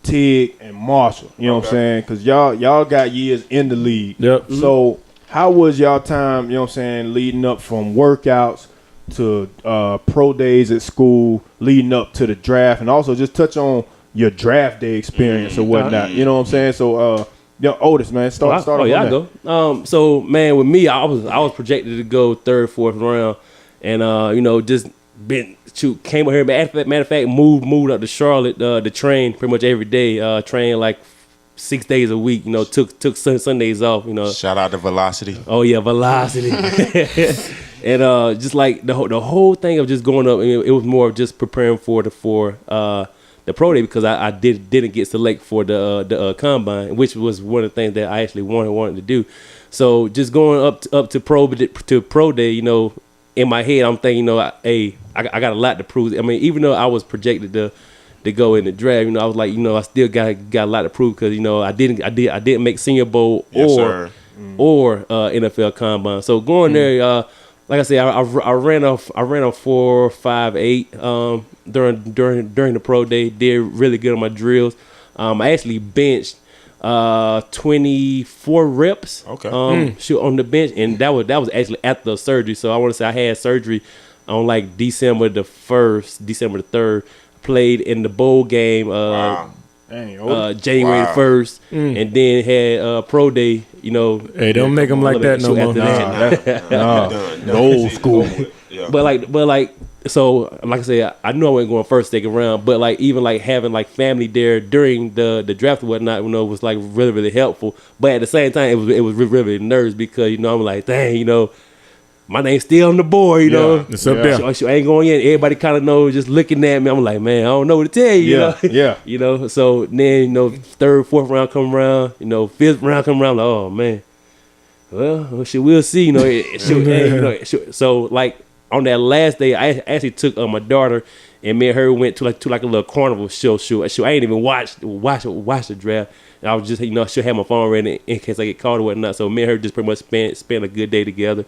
B: Tig and Marshall. You know what I'm saying? Because y'all got years in the league.
A: Yep.
B: So how was y'all time, you know what I'm saying, leading up from workouts to pro days at school, leading up to the draft, and also just touch on your draft day experience or whatnot. You know what I'm saying? So Otis, man, start
D: Oh
B: off
D: yeah,
B: on
D: I
B: that.
D: go. So man, with me, I was projected to go 3rd, 4th round, and just came over here. Matter of fact, moved up to Charlotte to train pretty much every day. Train like 6 days a week. Took Sundays off.
C: Shout out to Velocity.
D: Oh yeah, velocity. And just like the whole thing of just going up, it was more of just preparing for the pro day because I didn't get selected for the combine, which was one of the things that I actually wanted to do. So just going up to pro day, in my head I'm thinking, I got a lot to prove. I mean, even though I was projected to go in the draft, I was like, I still got a lot to prove because I didn't make Senior Bowl
C: Yes,
D: or
C: sir.
D: NFL combine. So going there, like I said, I ran a 4.58 during the pro day. Did really good on my drills. I actually benched 24 reps.
C: Okay.
D: Shoot on the bench, and that was actually after the surgery. So I want to say I had surgery on like December the 1st, December the 3rd. Played in the bowl game.
C: Wow.
B: Dang,
D: January
C: Wow.
D: 1st, and then had pro day.
A: Hey, don't make them like that no more.
C: Done.
B: old school.
C: Yeah.
D: But like so like I said, I knew I wasn't going 1st, 2nd round. But like even like having like family there during the draft and whatnot, was like really really helpful. But at the same time, it was really, really nervous because I'm like, dang, my name's still on the board,
A: It's up there.
D: So I ain't going in. Everybody kind of knows, just looking at me. I'm like, man, I don't know what to tell you.
B: Yeah.
D: So then 3rd, 4th round come around. 5th round come around. Like, oh man, well, we'll see. So like on that last day, I actually took my daughter, and me and her went to like a little carnival show. I ain't even watch the draft. And I was just she'll have my phone ready in case I get called or whatnot. So me and her just pretty much spent a good day together.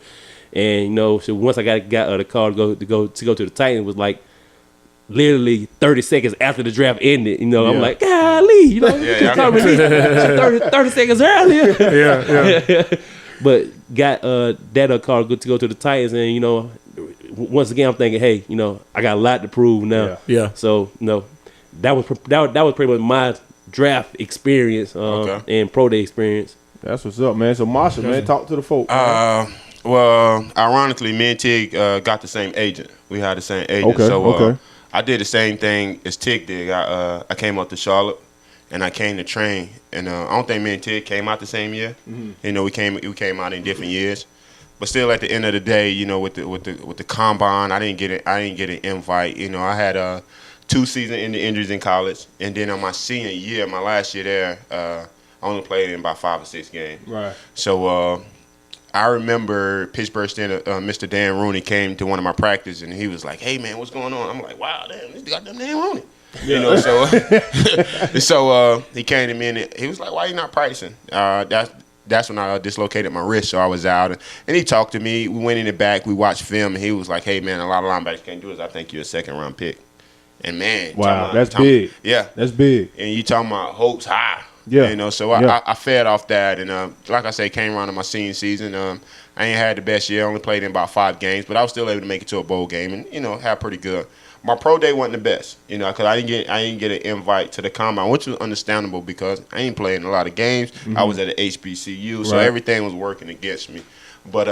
D: And so once I got the call to go to the Titans, was like literally 30 seconds after the draft ended. I'm
B: Yeah.
D: like, golly, you caught released 30 seconds earlier.
A: Yeah.
D: But got that call good to go to the Titans, and once again I'm thinking, hey, I got a lot to prove now.
A: Yeah.
D: So that was pretty much my draft experience and pro day experience.
B: That's what's up, man. So Marshall, man, talk to the folk.
C: Well, ironically, me and Tig got the same agent. We had the same agent.
B: Okay.
C: I did the same thing as Tig did. I came up to Charlotte, and I came to train. And I don't think me and Tig came out the same year. Mm-hmm. We came out in different years. But still, at the end of the day, with the combine, I didn't get an invite. I had 2 season-ending injuries in college, and then on my senior year, my last year there, I only played in about 5 or 6 games.
B: Right.
C: So I remember Pittsburgh Standard, Mr. Dan Rooney came to one of my practices, and he was like, "Hey man, what's going on?" I'm like, "Wow, damn, this goddamn Dan Rooney."
B: Yeah.
C: So he came to me and he was like, "Why you not practicing?" That's when I dislocated my wrist, so I was out. And he talked to me. We went in the back. We watched film, and he was like, "Hey man, a lot of linebackers can't do this. I think you're a 2nd-round pick." And man,
B: wow, that's big.
C: Yeah,
B: that's big.
C: And you talking about hopes high.
B: Yeah.
C: So I fed off that, and like I say, came around to my senior season. I ain't had the best year. I only played in about 5 games, but I was still able to make it to a bowl game, and had pretty good. My pro day wasn't the best, because I didn't get an invite to the combine, which was understandable because I ain't playing a lot of games. I was at an HBCU, so everything was working against me. But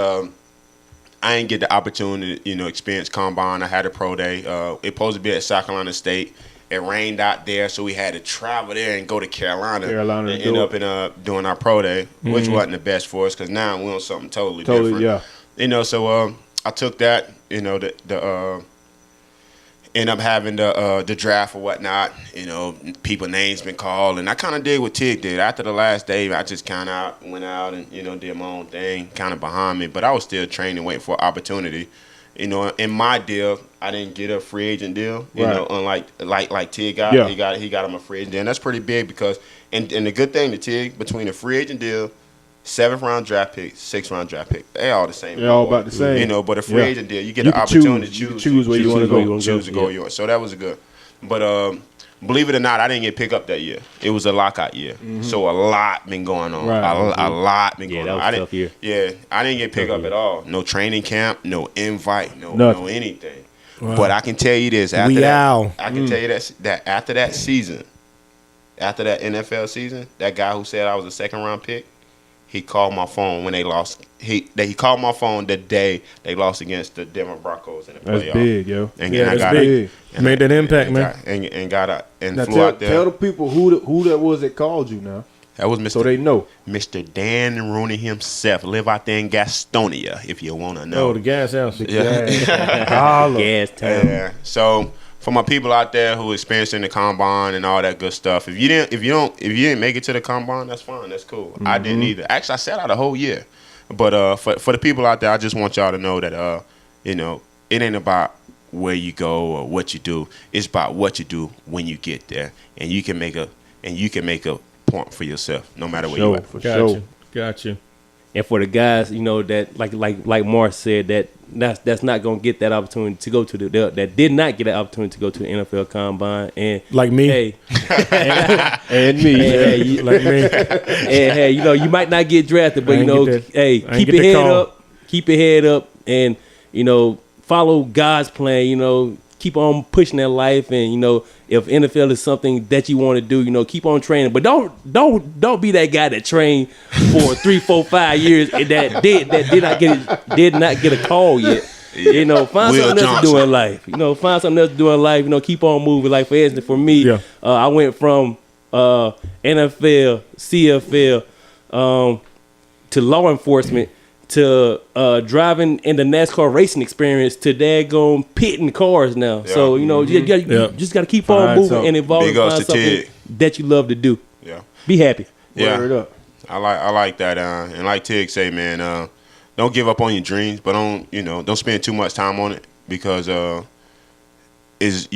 C: I didn't get the opportunity to, experience combine. I had a pro day. It supposed to be at South Carolina State. It rained out there, so we had to travel there and go to Carolina and end up doing our pro day, which wasn't the best for us because now we're on something totally different.
B: Yeah.
C: So I took that, end up having the draft or whatnot. People names been called, and I kind of did what Tig did. After the last day, I just kind of went out and did my own thing, kind of behind me. But I was still training, waiting for an opportunity. In my deal, I didn't get a free agent deal. Unlike like Tig got, he got him a free agent deal, and that's pretty big because and the good thing to Tig between a free agent deal, 7th-round draft pick, 6th-round draft pick, they all the same.
B: They're all about the same.
C: But a free agent deal, you get an opportunity to choose
B: where you want to go.
C: Yours. So that was good. But believe it or not, I didn't get picked up that year. It was a lockout year, so a lot been going on. A lot been going on.
D: That was a tough year.
C: Yeah, I didn't get picked up at all. No training camp, no invite, no anything.
A: Wow.
C: But I can tell you this after that after that season, after that NFL season, that guy who said I was a 2nd-round pick, he called my phone when they lost. He called my phone the day they lost against the Denver Broncos in the playoff.
B: That's big, yo.
A: That's big. Made that impact, man.
C: And flew out there.
B: Tell the people who that was that called you now.
C: That was Mr.
B: So they know.
C: Mr. Dan Rooney himself. Live out there in Gastonia, if you want to know.
A: Oh, the gas house.
D: Gas town.
C: Yeah. So for my people out there who experiencing the combine and all that good stuff, if you didn't make it to the combine, that's fine. That's cool. I didn't either. Actually, I sat out a whole year. But for the people out there, I just want y'all to know that it ain't about where you go or what you do. It's about what you do when you get there, and you can make a point for yourself, no matter where you at.
A: Got you.
D: And for the guys, that like Mark said, that's not gonna get that opportunity to go to that did not get that opportunity to go to the NFL Combine, and
A: like me,
D: hey,
B: and me,
D: hey,
A: like me,
D: and hey, you might not get drafted, but hey, keep your head up, and follow God's plan. Keep on pushing that life, and if NFL is something that you want to do, keep on training. But don't be that guy that trained for 3, 4, 5 years and that did not get a call yet. Find something else to do in life. Find something else to do in life. Keep on moving. Like for instance, for me, I went from NFL, CFL, to law enforcement, to driving in the NASCAR racing experience, to daggone pitting cars now. Yeah. So, you just got to keep on moving and evolving. Find something that you love to do.
C: Yeah.
D: Be happy.
C: Yeah. Word up. I like that. And like Tig say, man, don't give up on your dreams, but don't spend too much time on it because you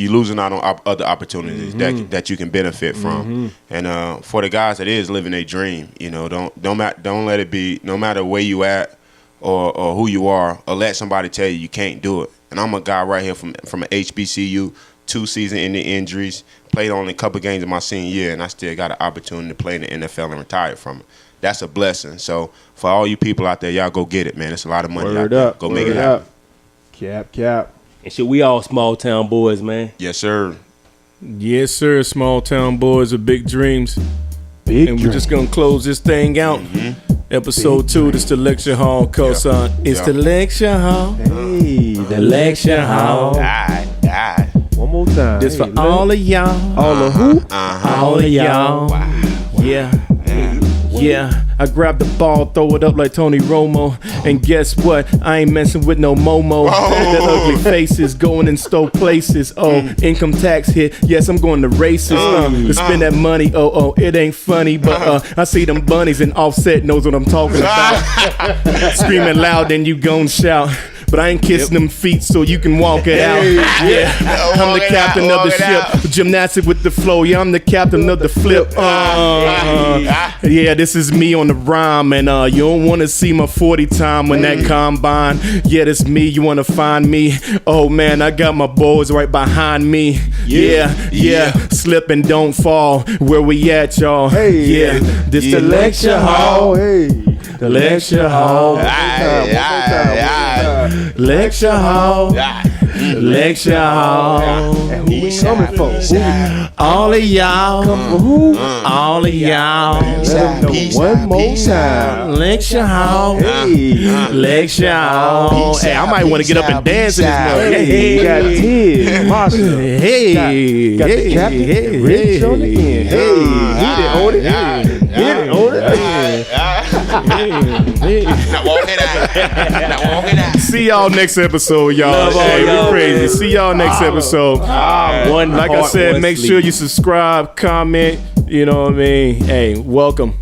C: losing out on other opportunities that you can benefit from. And for the guys that is living a dream, don't let it be, no matter where you at or who you are, or let somebody tell you can't do it. And I'm a guy right here from an HBCU 2 season-ending injuries. Played only a couple games in my senior year, and I still got an opportunity to play in the NFL and retire from it. That's a blessing. So for all you people out there, y'all go get it, man. It's a lot of money out there. Go make it happen.
B: Cap.
D: And shit, we all small town boys, man.
C: Yes, sir.
A: Yes, sir. Small town boys with big dreams. We're just gonna close this thing out. Episode 2, this the lecture hall. Cause it's the lecture hall.
B: Hey,
A: The lecture hall.
C: Alright.
B: one more time.
A: This for all of y'all.
B: All of who?
A: All of y'all. Yeah. I grab the ball, throw it up like Tony Romo. And guess what? I ain't messing with no Momo. That ugly faces going in stole places. Income tax hit. Yes, I'm going to races. To spend that money. It ain't funny. But I see them bunnies and Offset knows what I'm talking about. Screaming loud, then you gon' shout. But I ain't kissing them feet so you can walk it out. Yeah, I'm the captain of the ship. Gymnastic with the flow. Yeah, I'm the captain of the flip. Yeah, this is me on the rhyme. And you don't want to see my 40 time when that combine. Yeah, that's me. You want to find me? Oh, man, I got my boys right behind me. Yeah. Slip and don't fall. Where we at, y'all? Yeah, this the lecture hall. The lecture hall. Lecture hall. Lecture hall.
B: And who we coming for?
A: All of y'all.
B: Come for who?
A: All of y'all.
B: Let them know one more time.
A: Lecture hall. Lecture hall. Hey, I might want to get up and dance in this mother.
B: Hey, got Ted, Marshall.
A: Hey,
B: got the captain, and Rich on the end. Hey, hit it on it. Hit it on it.
C: Now walk it out.
A: See y'all next episode, y'all. Hey, we crazy. See y'all next episode. Like I said, make sure you subscribe, comment. You know what I mean? Hey, welcome.